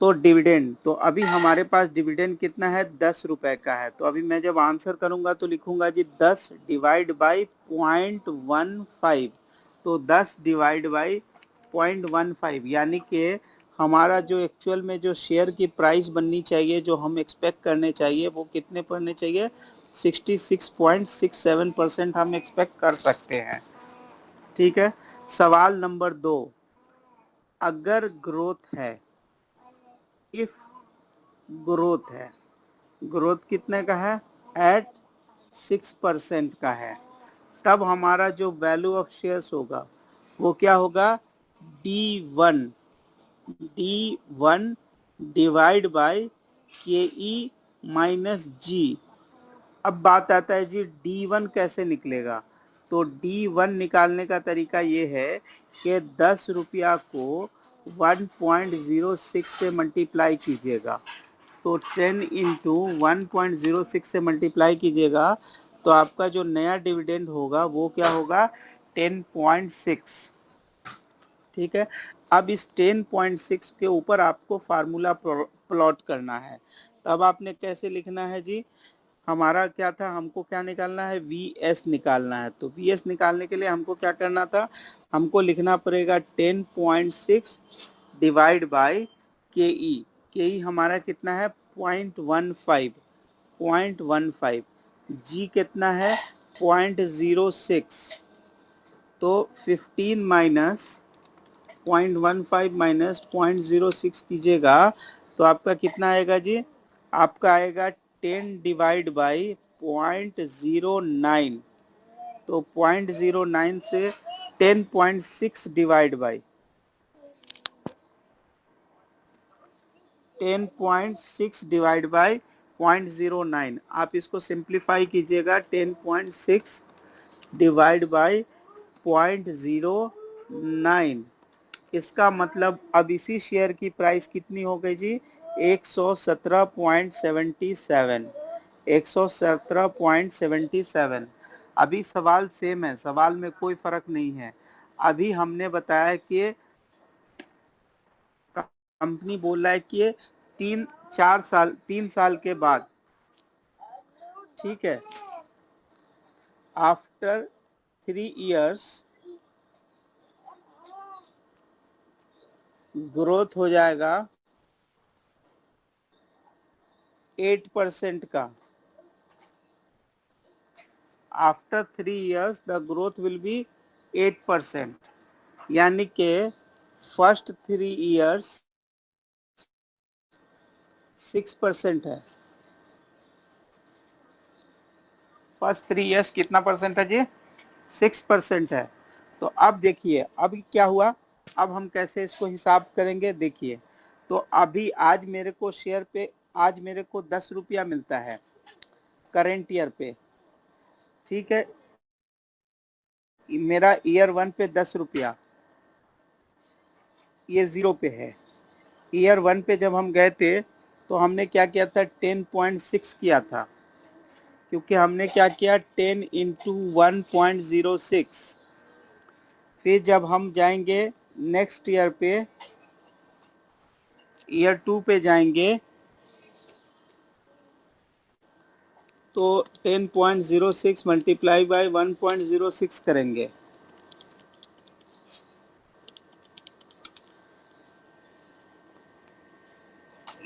A: तो डिविडेंड, तो अभी हमारे पास डिविडेंड कितना है, 10 रुपए का है। तो अभी मैं जब आंसर करूंगा तो लिखूंगा जी 10 डिवाइड बाई 0.15। तो 10 डिवाइड बाई 0.15, यानी कि हमारा जो एक्चुअल में जो शेयर की प्राइस बननी चाहिए, जो हम एक्सपेक्ट करने चाहिए, वो कितने पड़ने चाहिए, 66.67% हम एक्सपेक्ट कर सकते हैं। ठीक है। सवाल नंबर 2, अगर ग्रोथ है, इफ ग्रोथ है, ग्रोथ कितने का है, एट 6% का है, तब हमारा जो वैल्यू ऑफ शेयर्स होगा वो क्या होगा, D1, D1 डिवाइड बाय के ई माइनस जी। अब बात आता है जी D1 कैसे निकलेगा। तो D1 निकालने का तरीका ये है कि 10 रुपया को 1.06 से मल्टीप्लाई कीजिएगा। तो 10 इंटू 1.06 से मल्टीप्लाई कीजिएगा, तो आपका जो नया डिविडेंड होगा वो क्या होगा, 10.6। ठीक है। अब इस 10.6 के ऊपर आपको फार्मूला प्लॉट करना है। तब आपने कैसे लिखना है जी, हमारा क्या था, हमको क्या निकालना है, वी एस निकालना है। तो वी एस निकालने के लिए हमको क्या करना था, हमको लिखना पड़ेगा 10.6 डिवाइड बाय के ई। के ई हमारा कितना है, 0.15, 0.15। जी कितना है, 0.06। तो 15 माइनस 0.15 माइनस 0.06 कीजिएगा तो आपका कितना आएगा जी, आपका आएगा 10 डिवाइड बाई 0.09। तो 0.09 से 10.6 डिवाइड बाई 10.6 डिवाइड बाई 0.09। आप इसको सिंप्लीफाई कीजिएगा, 10.6 डिवाइड बाई 0.09। इसका मतलब अब इसी शेयर की प्राइस कितनी हो गई जी, 117.77, 117.77। अभी सवाल सेम है, सवाल में कोई फर्क नहीं है। अभी हमने बताया कि कंपनी बोल रहा है कि 3 साल के बाद, ठीक है, आफ्टर 3 इयर्स ग्रोथ हो जाएगा 8% का। After 3 years the growth will be 8%, यानी कि फर्स्ट 3 इयर्स 6% है, फर्स्ट 3 ईयर्स कितना परसेंटेज है? 6% है। तो अब देखिए अभी क्या हुआ, अब हम कैसे इसको हिसाब करेंगे देखिए। तो अभी आज मेरे को शेयर पे आज मेरे को 10 रुपया मिलता है करेंट ईयर पे, ठीक है। मेरा ईयर 1 पे 10 रुपया, ये 0 पे है। ईयर 1 पे जब हम गए थे तो हमने क्या किया था, 10.6 किया था, क्योंकि हमने क्या किया 10 इंटू 1.06। फिर जब हम जाएंगे नेक्स्ट ईयर पे, ईयर 2 पे जाएंगे तो 10.06 मल्टीप्लाई बाय 1.06 करेंगे,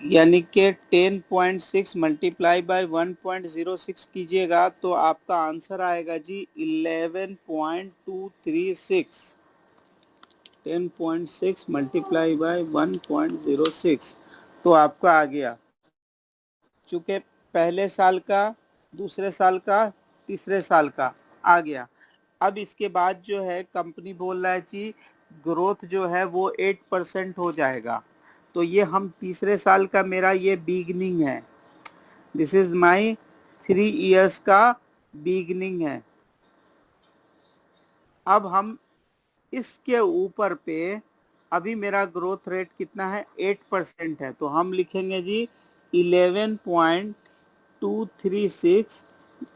A: यानी कि 10.6 मल्टीप्लाई बाय 1.06 कीजिएगा तो आपका आंसर आएगा जी 11.236। 10.6 मल्टीप्लाई बाय 1.06 तो आपका आ गया, चूंकि पहले साल का, दूसरे साल का, तीसरे साल का आ गया। अब इसके बाद जो है कंपनी बोल रहा है जी ग्रोथ जो है वो 8% हो जाएगा। तो ये हम तीसरे साल का, मेरा ये बिगनिंग है, दिस इज माई 3 इयर्स का बिगनिंग है। अब हम इसके ऊपर पे अभी मेरा ग्रोथ रेट कितना है, 8% है, तो हम लिखेंगे जी 11.236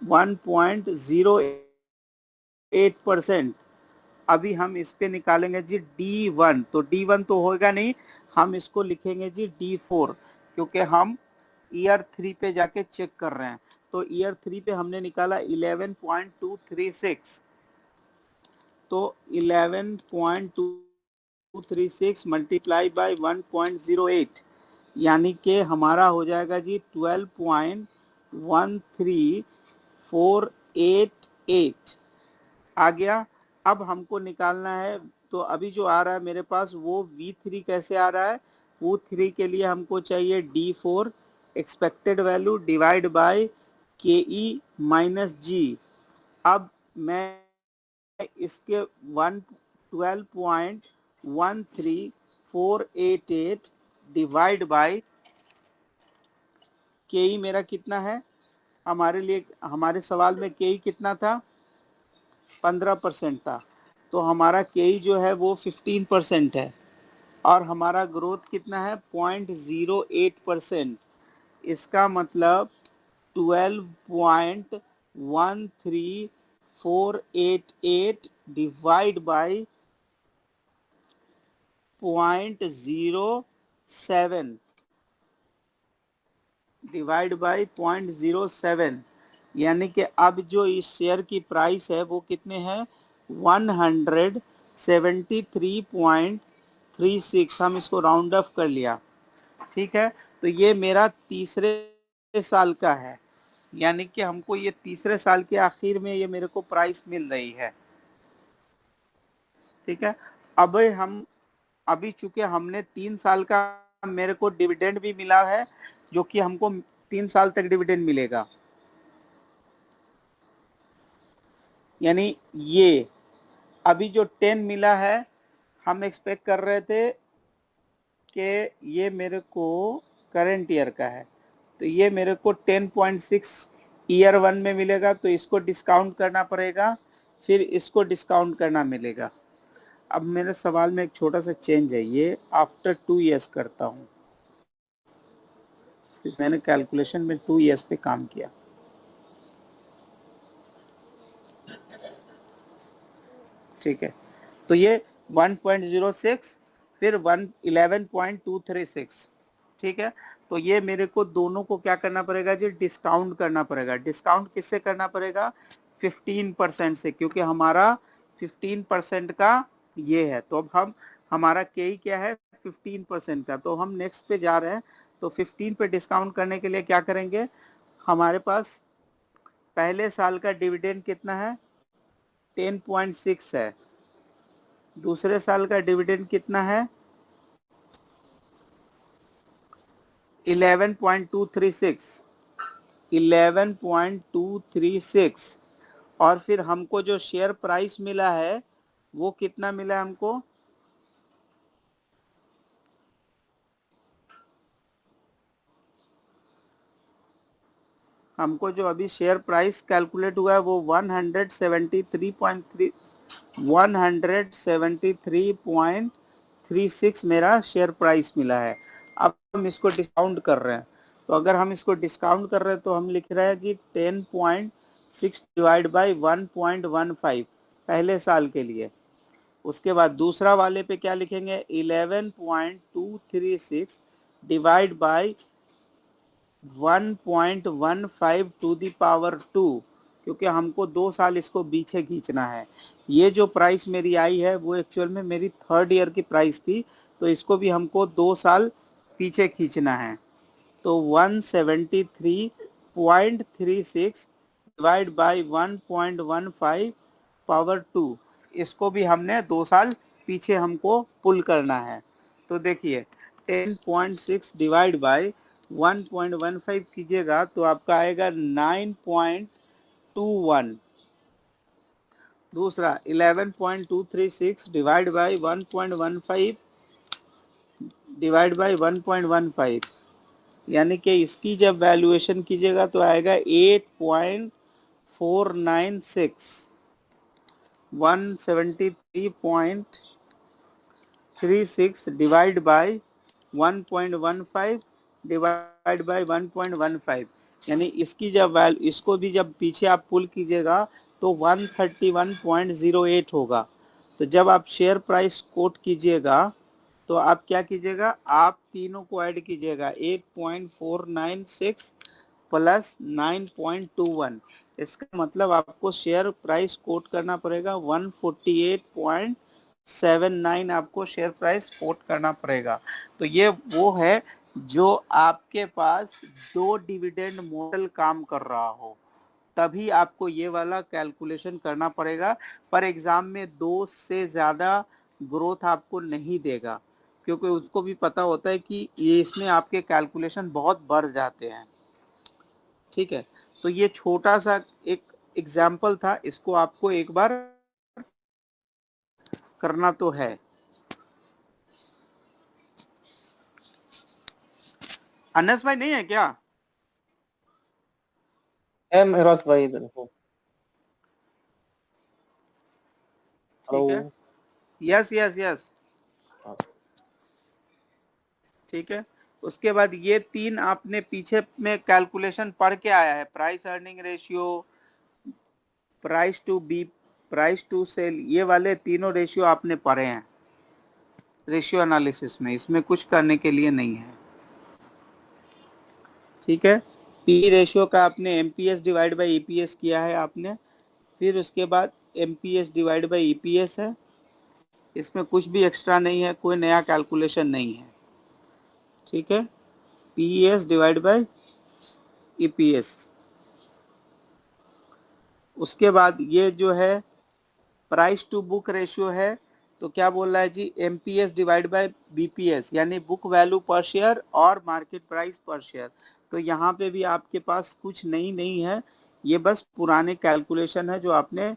A: 1.08%। अभी हम इस पे निकालेंगे जी D1, तो D1 तो होगा नहीं, हम इसको लिखेंगे जी D4, क्योंकि हम ईयर 3 पे जाके चेक कर रहे हैं। तो ईयर 3 पे हमने निकाला 11.236, तो 11.236 मल्टीप्लाई बाय 1.08, यानी कि हमारा हो जाएगा जी 12.13488 आ गया। अब हमको निकालना है, तो अभी जो आ रहा है मेरे पास वो V3 कैसे आ रहा है, वो 3 के लिए हमको चाहिए D4 expected value divide by KE minus G। अब मैं इसके 12.13488 डिवाइड बाय KE मेरा कितना है, हमारे लिए, हमारे सवाल में KE कितना था, 15% था, तो हमारा KE जो है वो 15% है, और हमारा ग्रोथ कितना है 0.08%। इसका मतलब 12.13488 डिवाइड बाय 0.07, डिवाइड बाय 0.07, यानी कि अब जो इस शेयर की प्राइस है वो कितने हैं 173.36, हम इसको राउंड ऑफ कर लिया, ठीक है। तो ये मेरा तीसरे साल का है, यानी कि हमको ये तीसरे साल के आखिर में ये मेरे को प्राइस मिल रही है, ठीक है। अब हम अभी चूंकि हमने 3 साल का, मेरे को डिविडेंड भी मिला है, जो कि हमको 3 साल तक डिविडेंड मिलेगा, यानी ये अभी जो 10 मिला है, हम एक्सपेक्ट कर रहे थे कि ये मेरे को करंट ईयर का है, तो ये मेरे को 10.6 ईयर 1 में मिलेगा, तो इसको डिस्काउंट करना पड़ेगा, फिर इसको डिस्काउंट करना मिलेगा। अब मेरे सवाल में एक छोटा सा चेंज है, ये आफ्टर 2 ईयर्स करता हूँ, मैंने कैलकुलेशन में 2 ईयर्स पे काम किया, ठीक है। तो ये 1.06 फिर 11.236, ठीक है। तो ये मेरे को दोनों को क्या करना पड़ेगा जी, डिस्काउंट करना पड़ेगा। डिस्काउंट किससे करना पड़ेगा, 15% से, क्योंकि हमारा 15% का ये है। तो अब हम, हमारा के क्या है 15% का, तो हम नेक्स्ट पे जा रहे हैं। तो 15 पे डिस्काउंट करने के लिए क्या करेंगे, हमारे पास पहले साल का डिविडेंड कितना है 10.6 है, दूसरे साल का डिविडेंड कितना है 11.236, 11.236, और फिर हमको जो शेयर प्राइस मिला है वो कितना मिला है हमको जो अभी शेयर प्राइस कैलकुलेट हुआ है वो 173.36 मेरा शेयर प्राइस मिला है। अब हम इसको डिस्काउंट कर रहे हैं, तो अगर हम इसको डिस्काउंट कर रहे हैं तो हम लिख रहे हैं जी 10.6 डिवाइड बाई 1.15 पहले साल के लिए। उसके बाद दूसरा वाले पे क्या लिखेंगे 11.236 divide by 1.15 to the power 2, क्योंकि हमको 2 साल इसको पीछे खींचना है। ये जो प्राइस मेरी आई है वो एक्चुअल में मेरी थर्ड ईयर की प्राइस थी, तो इसको भी हमको 2 साल पीछे खींचना है। तो 173.36 डिवाइड बाई 1.15 पावर 2, इसको भी हमने 2 साल पीछे हमको पुल करना है। तो देखिए 10.6 डिवाइड बाई 1.15 कीजिएगा तो आपका आएगा 9.21। दूसरा 11.236 डिवाइड बाई 1.15 डिवाइड बाई 1.15, यानी कि इसकी जब वैल्यूएशन कीजिएगा तो आएगा 8.496। 173.36 डिवाइड बाई 1.15 डिवाइड बाई 1.15, यानी इसकी जब वैल्यू, इसको भी जब पीछे आप पुल कीजिएगा तो 131.08 होगा। तो जब आप शेयर प्राइस कोट कीजिएगा तो आप क्या कीजिएगा, आप तीनों को ऐड कीजिएगा 8.496 प्लस 9.21, इसका मतलब आपको शेयर प्राइस कोट करना पड़ेगा 148.79 आपको शेयर प्राइस कोट करना पड़ेगा। तो ये वो है जो आपके पास 2 डिविडेंड मॉडल काम कर रहा हो, तभी आपको ये वाला कैलकुलेशन करना पड़ेगा। पर एग्जाम में 2 से ज़्यादा ग्रोथ आपको नहीं देगा, क्योंकि उसको भी पता होता है कि ये इसमें आपके कैलकुलेशन बहुत बढ़ जाते हैं। ठीक है, तो ये छोटा सा एक एग्जाम्पल था, इसको आपको एक बार करना तो है। अनस भाई नहीं है क्या?
B: है मेहराज भाई इधर को।
A: ठीक है,
B: हेलो।
A: यस यस यस,
B: हाँ।
A: ठीक है। उसके बाद ये 3 आपने पीछे में कैलकुलेशन पढ़ के आया है, price earning ratio, price to B, price to sale, ये वाले तीनों रेशियो आपने पढ़े हैं रेशियो एनालिसिस में, इसमें कुछ करने के लिए नहीं है। ठीक है, पी रेशियो का आपने एमपीएस डिवाइड बाई ईपीएस किया है आपने, फिर उसके बाद एमपीएस डिवाइड बाई ईपीएस है, इसमें कुछ भी एक्स्ट्रा नहीं है, कोई नया कैलकुलेशन नहीं है। ठीक है, पीएस डिवाइड बाई ईपीएस। उसके बाद ये जो है प्राइस टू बुक रेशियो है, तो क्या बोल रहा है जी, एमपीएस डिवाइड बाय बीपीएस, यानी बुक वैल्यू पर शेयर और मार्केट प्राइस पर शेयर। तो यहाँ पे भी आपके पास कुछ नहीं है, ये बस पुराने कैलकुलेशन है जो आपने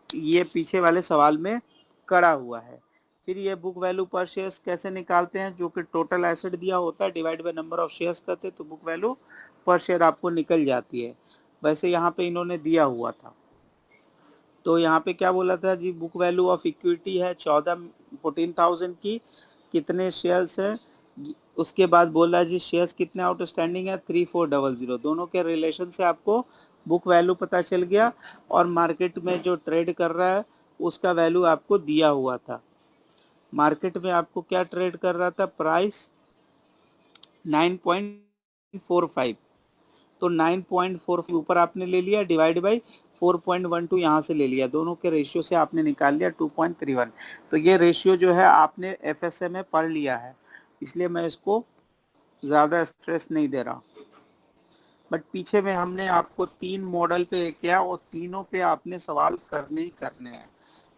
A: ये पीछे वाले सवाल में करा हुआ है। फिर ये बुक वैल्यू पर शेयर्स कैसे निकालते हैं, जो कि टोटल एसेट दिया होता है divide by number of shares करते तो बुक वैल्यू पर शेयर आपको निकल जाती है। वैसे यहाँ पे इन्होंने दिया हुआ था, तो यहाँ पे क्या बोला था जी, बुक वैल्यू ऑफ इक्विटी है 14,000 की, कितने शेयर्स है, उसके बाद बोला जी शेयर्स कितने आउटस्टैंडिंग है 3400, दोनों के रिलेशन से आपको बुक वैल्यू पता चल गया, और मार्केट में जो ट्रेड कर रहा है उसका वैल्यू आपको दिया हुआ था। मार्केट में आपको क्या ट्रेड कर रहा था, प्राइस 9.45, तो 9.45 ऊपर आपने ले लिया डिवाइड बाई 4.12 यहाँ से ले लिया, दोनों के रेशियो से आपने निकाल लिया 2.31। तो ये रेशियो जो है आपने एफएसए में पढ़ लिया है, इसलिए मैं इसको ज़्यादा स्ट्रेस नहीं दे रहा। बट पीछे में हमने आपको 3 मॉडल पे किया और तीनों पे आपने सवाल करने ही करने हैं,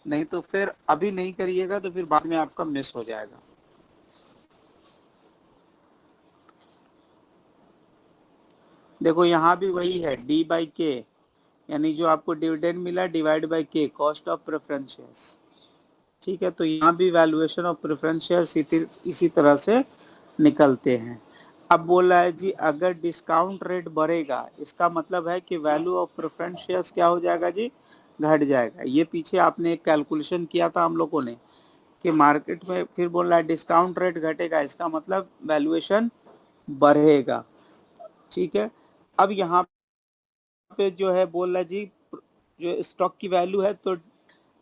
A: नहीं तो फिर अभी नहीं करिएगा तो फिर बाद में आपका मिस हो जाएगा। देखो यहाँ भी वही है डी बाई के, यानी जो आपको डिविडेंड मिला डिवाइड बाय के, कॉस्ट ऑफ प्रेफरेंस शेयर्स। ठीक है, तो यहाँ भी वैल्यूएशन ऑफ प्रेफरेंस शेयर्स इसी तरह से निकलते हैं। अब बोल रहा है जी अगर डिस्काउंट रेट बढ़ेगा, इसका मतलब है कि वैल्यू ऑफ प्रेफरेंस शेयर्स क्या हो जाएगा जी, घट जाएगा। ये पीछे आपने एक कैलकुलेशन किया था हम लोगों ने कि मार्केट में, फिर बोल रहा है डिस्काउंट रेट घटेगा, इसका मतलब वैल्यूएशन बढ़ेगा। ठीक है, अब यहाँ पे जो है बोल रहा है जी जो स्टॉक की वैल्यू है तो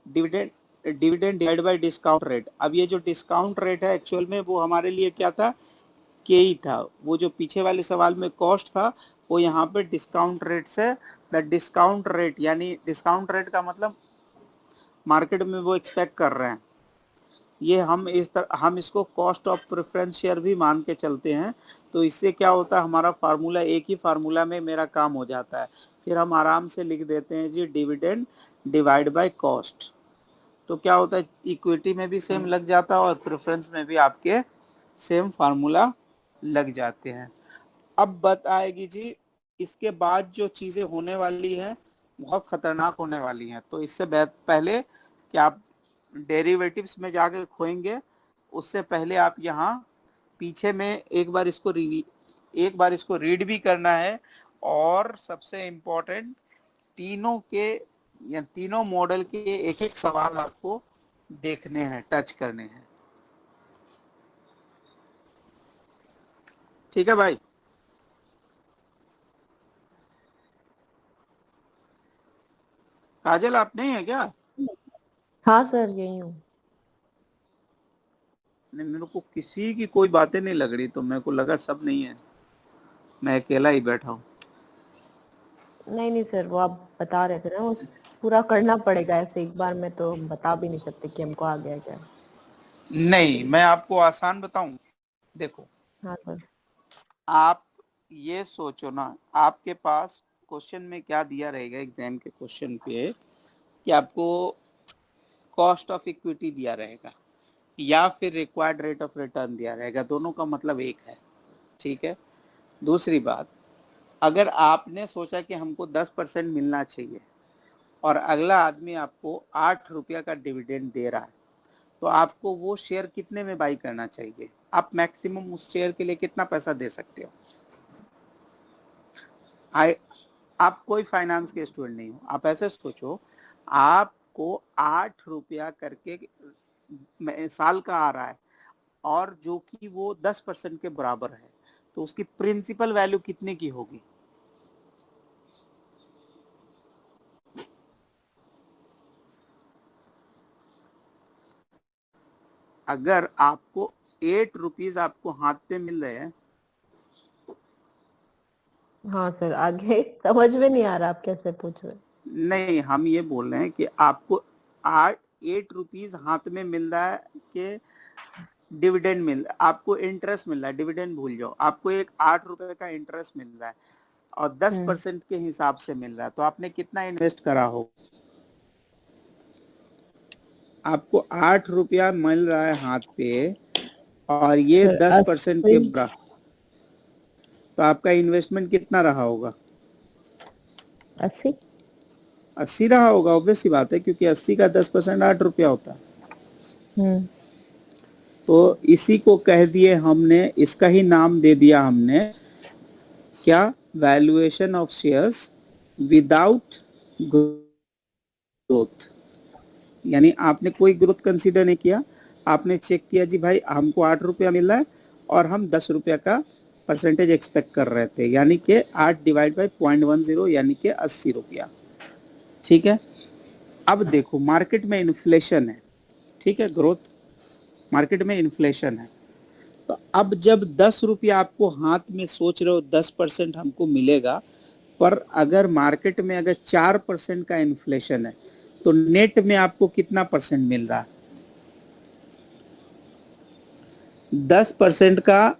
A: dividend dividend divide by discount rate. अब ये जो डिस्काउंट रेट है एक्चुअल में वो हमारे लिए क्या था, के ही था। वो जो पीछे वाले सवाल में कॉस्ट था वो यहाँ पे डिस्काउंट रेट से, द डिस्काउंट रेट यानी डिस्काउंट रेट का मतलब मार्केट में वो एक्सपेक्ट कर रहे हैं, ये हम इसको कॉस्ट ऑफ प्रेफरेंस शेयर भी मान के चलते हैं। तो इससे क्या होता है, हमारा फार्मूला एक ही फार्मूला में मेरा काम हो जाता है। फिर हम आराम से लिख देते हैं जी डिविडेंड डिवाइड बाय कॉस्ट। तो क्या होता है, इक्विटी में भी सेम लग जाता है और प्रेफरेंस में भी आपके सेम फार्मूला लग जाते हैं। अब बात आएगी जी इसके बाद जो चीजें होने वाली हैं बहुत खतरनाक होने वाली हैं। तो इससे पहले कि आप डेरिवेटिव्स में जाके खोएंगे, उससे पहले आप यहाँ पीछे में एक बार इसको रीड भी करना है। और सबसे इम्पोर्टेंट तीनों मॉडल के एक एक सवाल आपको देखने हैं, टच करने हैं। ठीक है भाई। काजल आप नहीं है क्या?
C: हाँ सर यही हूँ।
A: नहीं, मेरे को किसी की कोई बातें नहीं लग रही, तो मेरे को लगा सब नहीं है, मैं अकेला ही बैठा हूँ।
C: नहीं नहीं सर, वो आप बता रहे थे ना, वो पूरा करना पड़ेगा, ऐसे एक बार में तो हम बता भी नहीं सकते कि हमको आ गया क्या।
A: नहीं, मैं आपको आसान बताऊं, देखो
C: हाँ सर।
A: आप ये सोचो ना, आपके पास क्वेश्चन में क्या दिया रहेगा एग्जाम के क्वेश्चन पे कि आपको कॉस्ट ऑफ इक्विटी दिया रहेगा या फिर रिक्वायर्ड रेट ऑफ रिटर्न दिया रहेगा, दोनों का मतलब एक है। ठीक है, दूसरी बात, अगर आपने सोचा कि हमको 10% मिलना चाहिए और अगला आदमी आपको 8 रुपया का डिविडेंड दे रहा है, तो आपको वो शेयर कितने में बाई करना चाहिए? आप मैक्सिमम उस शेयर के लिए कितना पैसा दे सकते हो? आप कोई फाइनेंस के स्टूडेंट नहीं हो, आप ऐसे सोचो आपको 8 रुपया करके साल का आ रहा है और जो कि वो 10% के बराबर है, तो उसकी प्रिंसिपल वैल्यू कितने की होगी? अगर आपको 8 रुपीज आपको हाथ पे मिल रहे हैं।
C: हाँ सर, आगे समझ में नहीं आ रहा आप कैसे पूछ रहे।
A: नहीं, हम ये बोल रहे हैं कि आपको 8 रुपीज हाथ में मिल रहा है कि डिविडेंड आपको इंटरेस्ट मिल रहा है, डिविडेंड भूल जाओ, आपको एक 8 रुपए का इंटरेस्ट मिल रहा है और 10% के हिसाब से मिल रहा है, तो आपने कितना इन्वेस्ट करा हो? आपको 8 रुपया मिल रहा है हाथ पे और ये 10% के बराबर, तो आपका इन्वेस्टमेंट कितना रहा होगा? 80 रहा होगा, ऑब्वियस सी बात है, क्योंकि 80 का 10% 8 रुपया होता है। तो इसी को कह दिए हमने, इसका ही नाम दे दिया हमने क्या, valuation of shares without growth. यानी आपने कोई ग्रोथ कंसीडर नहीं किया, आपने चेक किया जी भाई हमको 8 रुपया मिल रहा है और हम 10 रुपया का परसेंटेज एक्सपेक्ट कर रहे थे, यानी कि 8 डिवाइड बाई 0.10 यानी कि 80 रुपया। ठीक है, अब देखो मार्केट में इन्फ्लेशन है, ठीक है, ग्रोथ मार्केट में इन्फ्लेशन है, तो अब जब 10 रुपया आपको हाथ में सोच रहे हो 10% हमको मिलेगा, पर अगर मार्केट में अगर 4% का इन्फ्लेशन है तो नेट में आपको कितना परसेंट मिल रहा है? 10% का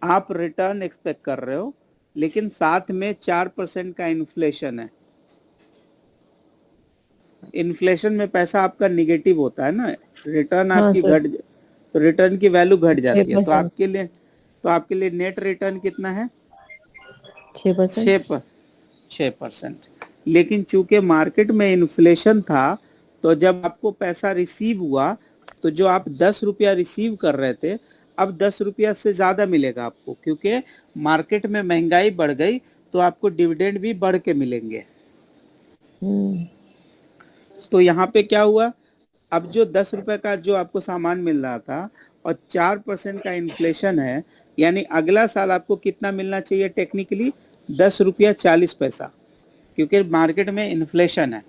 A: आप रिटर्न एक्सपेक्ट कर रहे हो, लेकिन साथ में 4% का इन्फ्लेशन है। इन्फ्लेशन में पैसा आपका निगेटिव होता है ना, रिटर्न आपकी घट, तो रिटर्न की वैल्यू घट जाती है, तो आपके लिए नेट रिटर्न कितना है? 6%। लेकिन चूंकि मार्केट में इन्फ्लेशन था, तो जब आपको पैसा रिसीव हुआ, तो जो आप 10 रुपया रिसीव कर रहे थे, अब 10 रुपया से ज्यादा मिलेगा आपको, क्योंकि मार्केट में महंगाई बढ़ गई, तो आपको डिविडेंड भी बढ़ के मिलेंगे। तो यहाँ पे क्या हुआ, अब जो 10 रुपए का जो आपको सामान मिल रहा था और 4% का इन्फ्लेशन है, यानी अगला साल आपको कितना मिलना चाहिए टेक्निकली, 10 रुपया 40 पैसा, क्योंकि मार्केट में इन्फ्लेशन है।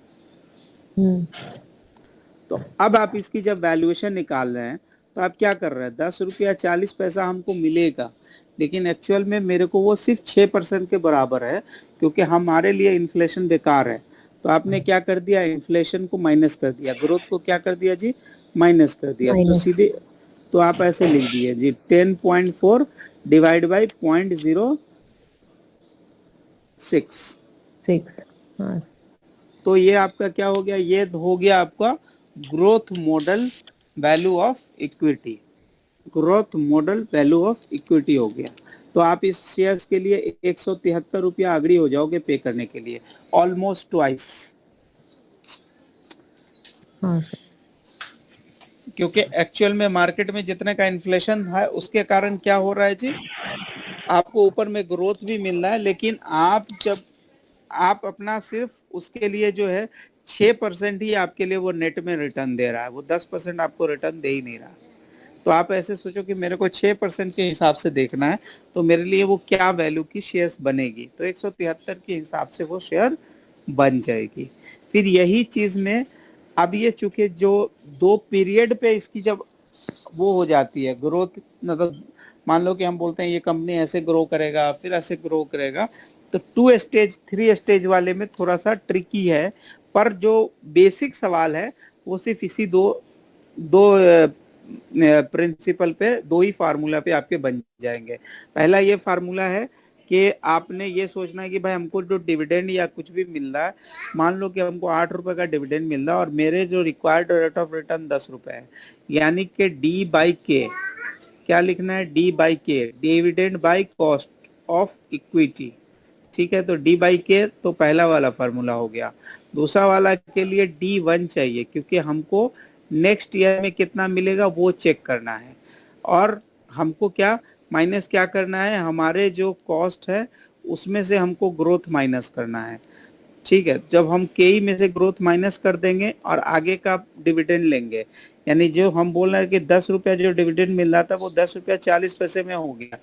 A: तो अब आप इसकी जब वैल्यूएशन निकाल रहे हैं, तो आप क्या कर रहे हैं, 10 रुपया 40 पैसा हमको मिलेगा, लेकिन एक्चुअल में मेरे को वो सिर्फ 6% के बराबर है, क्योंकि हमारे लिए इन्फ्लेशन बेकार है। तो आपने क्या कर दिया, इन्फ्लेशन को माइनस कर दिया, ग्रोथ को क्या कर दिया जी, माइनस कर दिया। तो सीधे तो आप ऐसे लिख दिए जी 10.4 डिवाइड बाई 0.06। तो ये आपका क्या हो गया, ये हो गया आपका growth model value of equity, growth model value of equity हो गया। तो आप इस शेयर्स के लिए 173 रुपया अग्री हो जाओगे पे करने के लिए, ऑलमोस्ट ट्वाइस। क्योंकि एक्चुअल में मार्केट में जितने का इन्फ्लेशन है, उसके कारण क्या हो रहा है जी, आपको ऊपर में ग्रोथ भी मिल रहा है, लेकिन आप अपना सिर्फ उसके लिए जो है 6% ही आपके लिए वो नेट में रिटर्न दे रहा है, वो 10% आपको रिटर्न दे ही नहीं रहा। तो आप ऐसे सोचो कि मेरे को 6% के हिसाब से देखना है, तो मेरे लिए वो क्या वैल्यू की शेयर्स बनेगी, तो 173 के हिसाब से वो शेयर बन जाएगी। फिर यही चीज में अब ये चूंकि जो 2 पीरियड पे इसकी जब वो हो जाती है ग्रोथ, मतलब मान लो कि हम बोलते हैं ये कंपनी ऐसे ग्रो करेगा, फिर ऐसे ग्रो करेगा, तो 2 स्टेज 3 स्टेज वाले में थोड़ा सा ट्रिकी है, पर जो बेसिक सवाल है वो सिर्फ इसी दो दो प्रिंसिपल पे, 2 ही फार्मूला पे आपके बन जाएंगे। पहला ये फार्मूला है कि आपने ये सोचना है कि भाई हमको जो डिविडेंड या कुछ भी मिल रहा है, मान लो कि हमको 8 रुपए का डिविडेंड मिल रहा है और मेरे जो रिक्वायर्ड रेट ऑफ रिटर्न 10 रुपए है, यानी कि डी बाई के, क्या लिखना है, डी बाई के, dividend by cost of equity. ठीक है, तो डी बाई के तो पहला वाला फार्मूला हो गया। दूसरा वाला के लिए D1 चाहिए, क्योंकि हमको नेक्स्ट ईयर में कितना मिलेगा वो चेक करना है, और हमको क्या माइनस क्या करना है, हमारे जो कॉस्ट है उसमें से हमको ग्रोथ माइनस करना है। ठीक है, जब हम के में से ग्रोथ माइनस कर देंगे और आगे का डिविडेंड लेंगे, यानी जो हम बोल रहे हैं कि 10 रुपया जो डिविडेंड मिल रहा था वो 10 रुपया 40 पैसे में हो गया।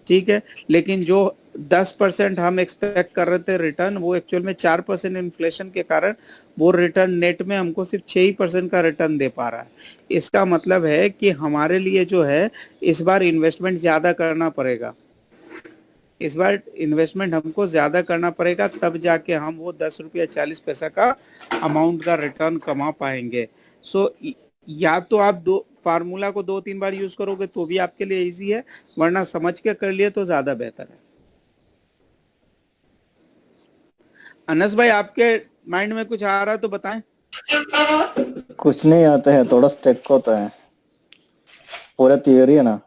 A: ठीक है, लेकिन जो 10% हम एक्सपेक्ट कर रहे थे रिटर्न, वो एक्चुअल में 4% इन्फ्लेशन के कारण वो रिटर्न नेट में हमको सिर्फ 6% का रिटर्न दे पा रहा है। इसका मतलब है कि हमारे लिए जो है इस बार इन्वेस्टमेंट ज्यादा करना पड़ेगा, इस बार इन्वेस्टमेंट हमको ज्यादा करना पड़ेगा, तब जाके हम वो 10 रुपया 40 पैसा का अमाउंट का रिटर्न कमा पाएंगे। सो या तो आप दो फार्मूला को 2-3 बार यूज करोगे तो भी आपके लिए इजी है, वरना समझ के कर लिए तो ज्यादा बेहतर है। अनस भाई, आपके माइंड में कुछ आ रहा है तो बताएं।
B: कुछ नहीं आता है, थोड़ा स्टेक होता है, पूरा थियोरी है ना।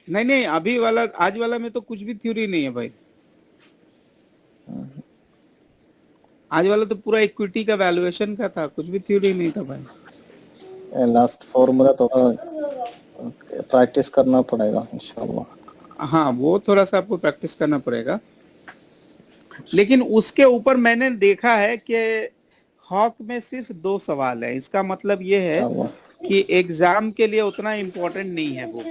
A: नहीं नहीं, अभी वाला आज वाला में तो कुछ भी थ्योरी नहीं है भाई, आज वाला तो पूरा इक्विटी का वैल्यूएशन का था, कुछ भी थ्योरी नहीं था भाई।
B: लास्ट फॉर्मूला थोड़ा प्रैक्टिस करना पड़ेगा इंशाल्लाह।
A: हाँ, वो थोड़ा सा आपको प्रैक्टिस करना पड़ेगा, लेकिन उसके ऊपर मैंने देखा है कि हॉक में सिर्फ 2 सवाल है, इसका मतलब ये है कि एग्जाम के लिए उतना इम्पोर्टेंट नहीं है वो।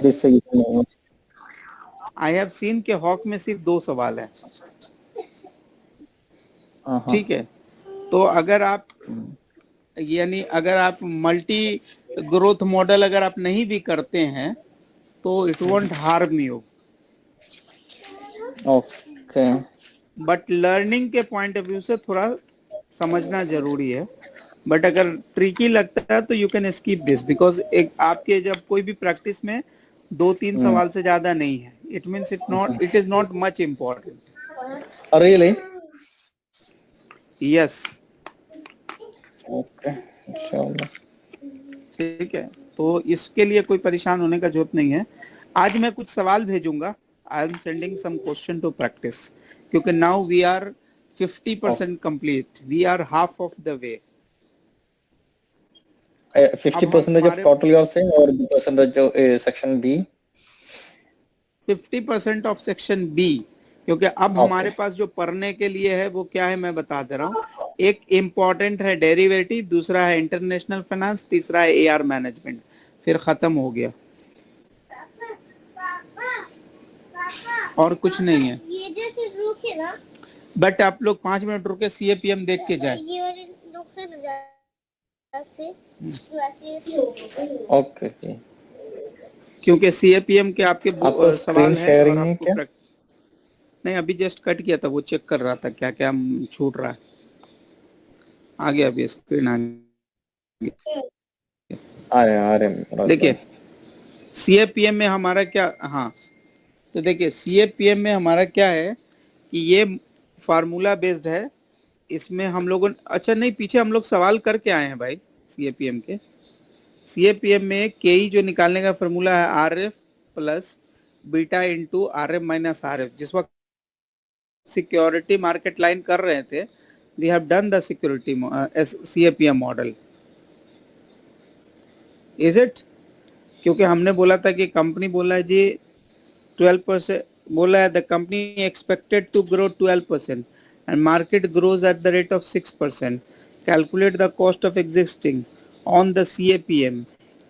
A: आई हैव सीन के हॉक में सिर्फ 2 सवाल है। ठीक है, तो अगर आप यानी अगर आप मल्टी ग्रोथ मॉडल अगर आप नहीं भी करते हैं तो it won't harm you.
B: Okay,
A: but learning के पॉइंट ऑफ व्यू से थोड़ा समझना जरूरी है, बट अगर ट्रिकी लगता है तो you can skip this, because एक आपके जब कोई भी प्रैक्टिस में 2-3 सवाल से ज्यादा नहीं है, it means it is not much important.
B: Really?
A: Yes.
B: Okay, इंशाल्लाह।
A: ठीक है, तो इसके लिए कोई परेशान होने का जरूरत नहीं है। आज मैं कुछ सवाल भेजूंगा, I am sending some question to practice, क्योंकि now we are 50% complete. We are half of the way.
B: 50% of total you are saying, or the percentage of section B?
A: 50% of section B, क्योंकि अब हमारे पास जो पढ़ने के लिए है वो क्या है मैं बता दे रहा हूँ। एक इम्पॉर्टेंट है डेरिवेटिव, दूसरा है इंटरनेशनल फाइनेंस, तीसरा है एआर मैनेजमेंट, फिर खत्म हो गया और कुछ नहीं है। ये जैसे रुके ना, बट आप लोग 5 मिनट रुके सीएपीएम देख के जाए।
B: ओके,
A: क्योंकि सीएपीएम के आपके सवाल है और आपको
B: क्या?
A: नहीं, अभी जस्ट कट किया था, वो चेक कर रहा था क्या क्या छूट रहा है। आ गया अभी स्क्रीन आ गया। देखिए सीएपीएम में हमारा क्या, हाँ तो देखिए सीएपीएम में हमारा क्या है कि ये फार्मूला बेस्ड है। इसमें हम लोगों अच्छा नहीं, पीछे हम लोग सवाल करके आए हैं भाई। सीएपीएम के सीएपीएम में केई जो निकालने का फार्मूला है RF plus beta into RF minus RF. जिस वक्त सिक्योरिटी मार्केट लाइन कर रहे थे, we have done the security CAPM model, is it? क्योंकि हमने बोला था कि कंपनी बोला है जी 12%, बोला है the company expected to grow 12% and market grows at the rate of 6%, calculate the cost of existing on the CAPM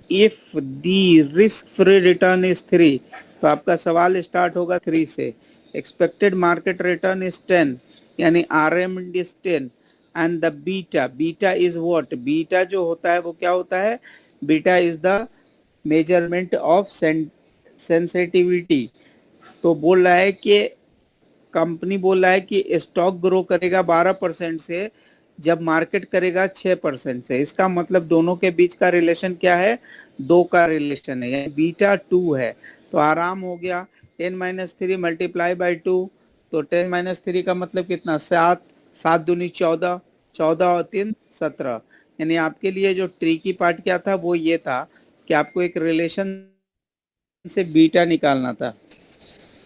A: if the risk free return is 3। तो आपका सवाल स्टार्ट होगा 3 से। एक्सपेक्टेड मार्केट रिटर्न इज 10, यानी RM is 10 and the beta is what? Beta जो होता है वो क्या होता है? Beta is the measurement of sensitivity. तो बोल रहा है कि कंपनी बोल रहा है कि स्टॉक ग्रो करेगा 12% से जब मार्केट करेगा 6% से। इसका मतलब दोनों के बीच का रिलेशन क्या है? 2 का रिलेशन है, यानी बीटा 2 है। तो आराम हो गया, 10 - 3 मल्टीप्लाई बाई 2, तो 10 - 3 का मतलब कितना? 7, 7 दूनी 14, 14 और 3 17। यानी आपके लिए जो ट्रिकी पार्ट क्या था वो ये था कि आपको एक रिलेशन से बीटा निकालना था।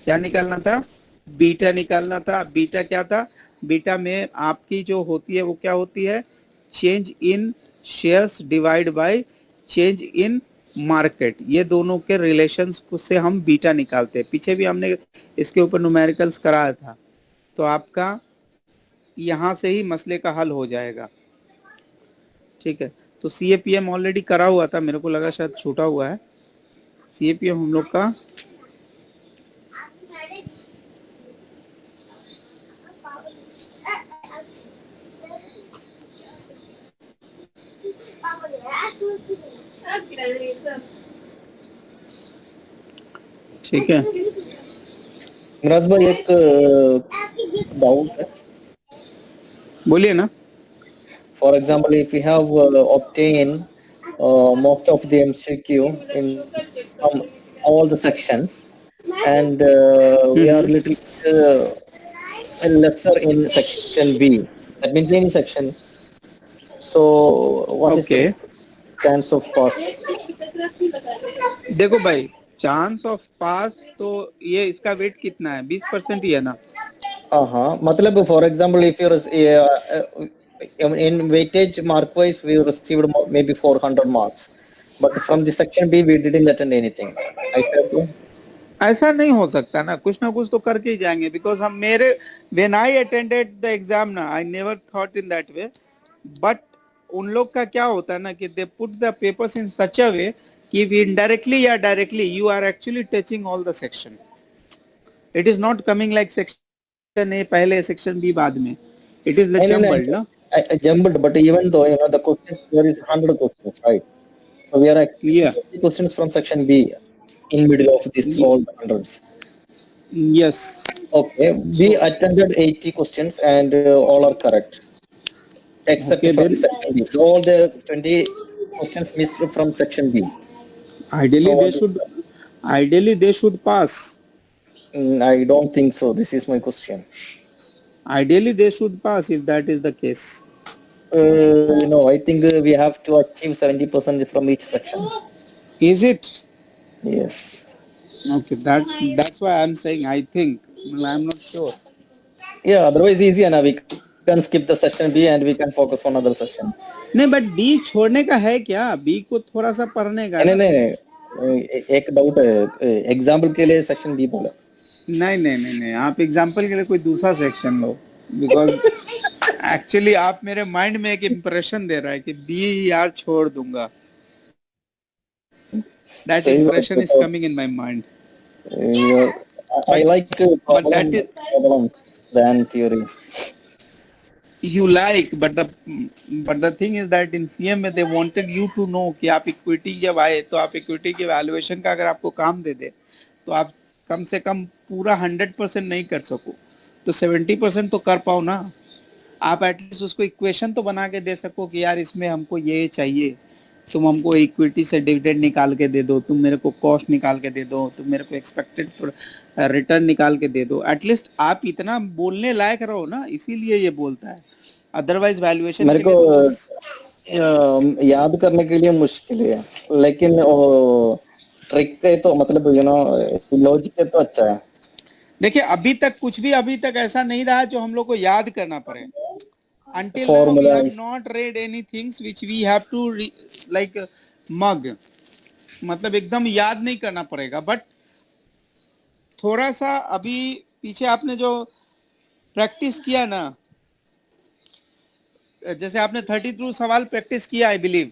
A: क्या निकालना था? बीटा निकालना था। बीटा क्या था? बीटा में आपकी जो होती है वो क्या होती है? Change in shares divide by change in market. ये दोनों के रिलेशंस से हम बीटा निकालते हैं। पीछे भी हमने इसके ऊपर न्यूमेरिकल्स कराया था। तो आपका यहाँ से ही मसले का हल हो जाएगा, ठीक है। तो सीएपीएम ऑलरेडी करा हुआ था, मेरे को लगा शायद छूटा हुआ है। सीएपीएम हम लोग का ठीक है।
B: मिराज भाई एक डाउट है,
A: बोलिए ना।
B: For example, if we have obtained most of the MCQ in all the sections, and we are little lesser in section B, that means any section. So, what is the chance of pass?
A: देखो भाई, chance of पास तो ये इसका wait कितना है? 20% ही है ना।
B: मतलब for example, if you're in weightage mark wise we received maybe 400 marks, but from the section B we didn't attend anything.
A: ऐसा नहीं हो सकता ना, कुछ तो करके ही जाएंगे। बिकॉज हम मेरे when I attended the exam ना, I never thought in that way, but उन लोग का क्या होता है ना कि they put the papers in such a way कि इनडायरेक्टली या directly you are actually touching all the section. It is not coming like section A पहले सेक्शन बी बाद में। इट इज द जम्बल्ड, ना
B: jumbled, but even though the questions, there is 100 questions, right? So we are actually 50 questions from section B in middle of this all hundreds.
A: Yes.
B: Okay, we attended 80 questions and all are correct, except from section B. All the 20 questions missed from section B.
A: Ideally they should pass.
B: I don't think so. This is my question.
A: Ideally they should pass if that is the case.
B: No, I think we have to achieve 70% from each section.
A: Is it?
B: Yes.
A: Okay, that's why I'm saying I think. I'm not sure.
B: Yeah, otherwise easy है ना, we can skip the section B and we can focus on other section.
A: नहीं but B छोड़ने का है क्या, B को थोड़ा सा पढ़ने का
B: नहीं
A: ना।
B: नहीं, एक डाउट है, एग्जाम्पल के लिए सेक्शन बी बोला।
A: नहीं नहीं नहीं नहीं, आप एग्जाम्पल के लिए कोई दूसरा सेक्शन लो, बिकॉज एक्चुअली आप मेरे माइंड में एक इम्प्रेशन दे रहा है कि बी यार छोड़ दूंगा, दैट
B: सही बात
A: इम्प्रेशन इज
B: है।
A: Coming in my mind.
B: I like
A: But that is
B: problem than theory.
A: you like, but the thing is that in CMA they wanted you to know कि आप इक्विटी जब आए तो आप इक्विटी के वैल्यूएशन का अगर आपको काम दे दे तो आप कम से कम पूरा 100% नहीं कर सको तो 70% तो कर पाओ ना। आप एटलीस्ट उसको इक्वेशन तो बना के दे सको कि यार इसमें हमको ये चाहिए, तुम हमको इक्विटी से डिविडेंड निकाल के दे दो, तुम मेरे को कॉस्ट निकाल के दे दो, तुम मेरे को एक्सपेक्टेड रिटर्न निकाल के दे दो। एटलीस्ट आप इतना बोलने लायक रहो ना, इसीलिए ये बोलता है, अदरवाइज वैल्यूएशन
B: मेरे
A: के लिए तो बस
B: याद करने के लिए मुश्किल है, लेकिन ट्रिक है तो मतलब लॉजिक है तो अच्छा है।
A: देखिए अभी तक कुछ भी अभी तक ऐसा नहीं रहा जो हम लोग को याद करना पड़े। Until now we have
B: Formulas.
A: not read anything which we have to like mug, मतलब एकदम याद नहीं करना पड़ेगा, बट थोड़ा सा अभी पीछे आपने जो प्रैक्टिस किया ना, जैसे आपने 32 सवाल प्रैक्टिस किया, आई बिलीव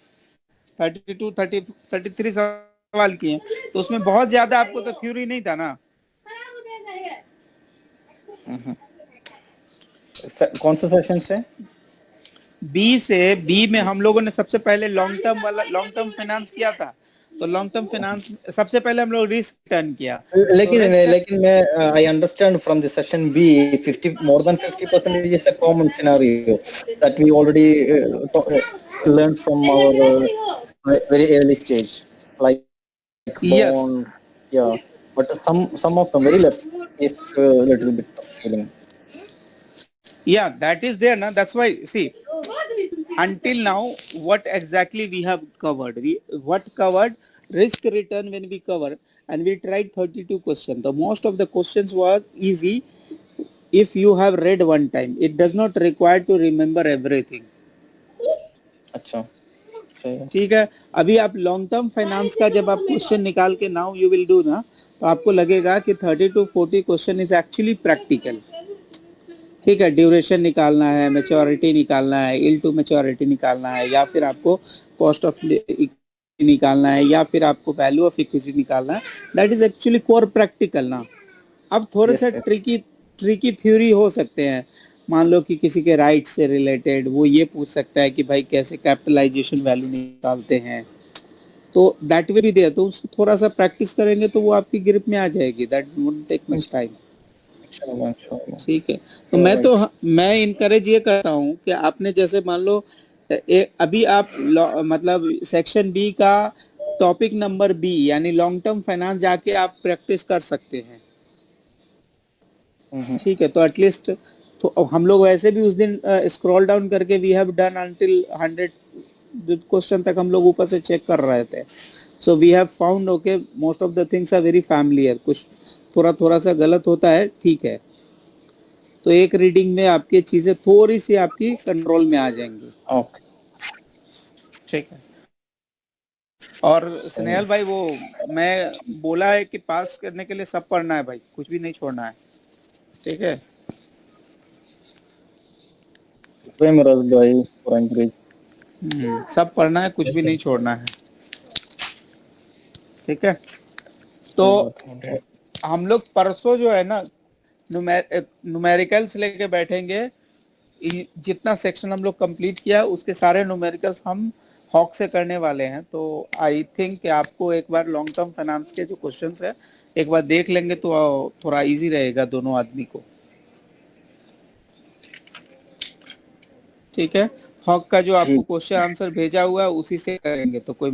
A: 33 सवाल किए, तो उसमें बहुत ज्यादा आपको तो थ्योरी नहीं था ना।
B: कौन सा सेशन से?
A: बी में हम लोगों ने सबसे पहले लॉन्ग टर्म फाइनेंस किया था, तो लॉन्ग टर्म फाइनेंस सबसे पहले हम लोग रिस्क टर्न किया।
B: लेकिन मैं I understand from the session B 50 more than 50% is a common scenario that we already learned from our very early stage, like
A: Yes.
B: bond, yeah, but some of them very less is a little bit of feeling.
A: Yeah, that is there na, that's why see until now what exactly we have covered, what covered risk return when we cover, and we tried 32 questions. The most of the questions was easy if you have read one time, it does not require to remember everything।
B: अच्छा, सही है।
A: ठीक है, अभी आप long term finance का जब आप क्वेश्चन निकाल के नाउ यू विल डू ना, तो आपको लगेगा कि 30 to 40 question is actually practical. ठीक है, ड्यूरेशन निकालना है, मैच्योरिटी निकालना है, इल टू मैच्योरिटी निकालना है, या फिर आपको कॉस्ट ऑफ इक्विटी निकालना है, या फिर आपको वैल्यू ऑफ इक्विटी निकालना है, that is actually core practical ना। अब थोड़े से ट्रिकी थ्योरी हो सकते हैं, मान लो कि किसी के राइट से रिलेटेड वो ये पूछ सकता है कि भाई कैसे कैपिटलाइजेशन वैल्यू निकालते हैं, तो दैट विल बी देयर, तो उसको थोड़ा सा प्रैक्टिस करेंगे तो वो आपकी ग्रिप में आ जाएगी, that won't take much time. ठीक है, तो मैं इनकरेज ये करता हूँ कि आपने जैसे मान लो अभी आप मतलब सेक्शन बी का टॉपिक नंबर बी यानी लॉन्ग टर्म फाइनेंस जाके आप प्रैक्टिस कर सकते हैं। ठीक है, तो एटलीस्ट तो हम लोग वैसे भी उस दिन स्क्रॉल डाउन करके we have done until 100 question तक हम लोग ऊपर से चेक कर रहे थे, so we have found okay most of the things are very familiar, कुछ थोड़ा सा गलत होता है, ठीक है, तो एक रीडिंग में आपकी चीजें थोड़ी सी आपकी कंट्रोल में आ जाएंगी।
B: ओके,
A: ठीक है। और स्नेहल भाई, वो मैं बोला है कि पास करने के लिए सब पढ़ना है भाई, कुछ भी नहीं छोड़ना है। ठीक है
B: भाई,
A: सब पढ़ना है, कुछ भी नहीं छोड़ना है। ठीक है, तो हम लोग परसों जो है ना न्यूमेरिकल्स लेके बैठेंगे, जितना सेक्शन हम लोग कंप्लीट किया उसके सारे न्यूमेरिकल्स हम हॉक से करने वाले हैं। तो आई थिंक कि आपको एक बार लॉन्ग टर्म फाइनेंस के जो क्वेश्चंस है एक बार देख लेंगे तो थोड़ा इजी रहेगा दोनों आदमी को। ठीक है, हॉक का जो आपको क्वेश्चन आंसर भेजा हुआ है उसी से करेंगे, तो कोई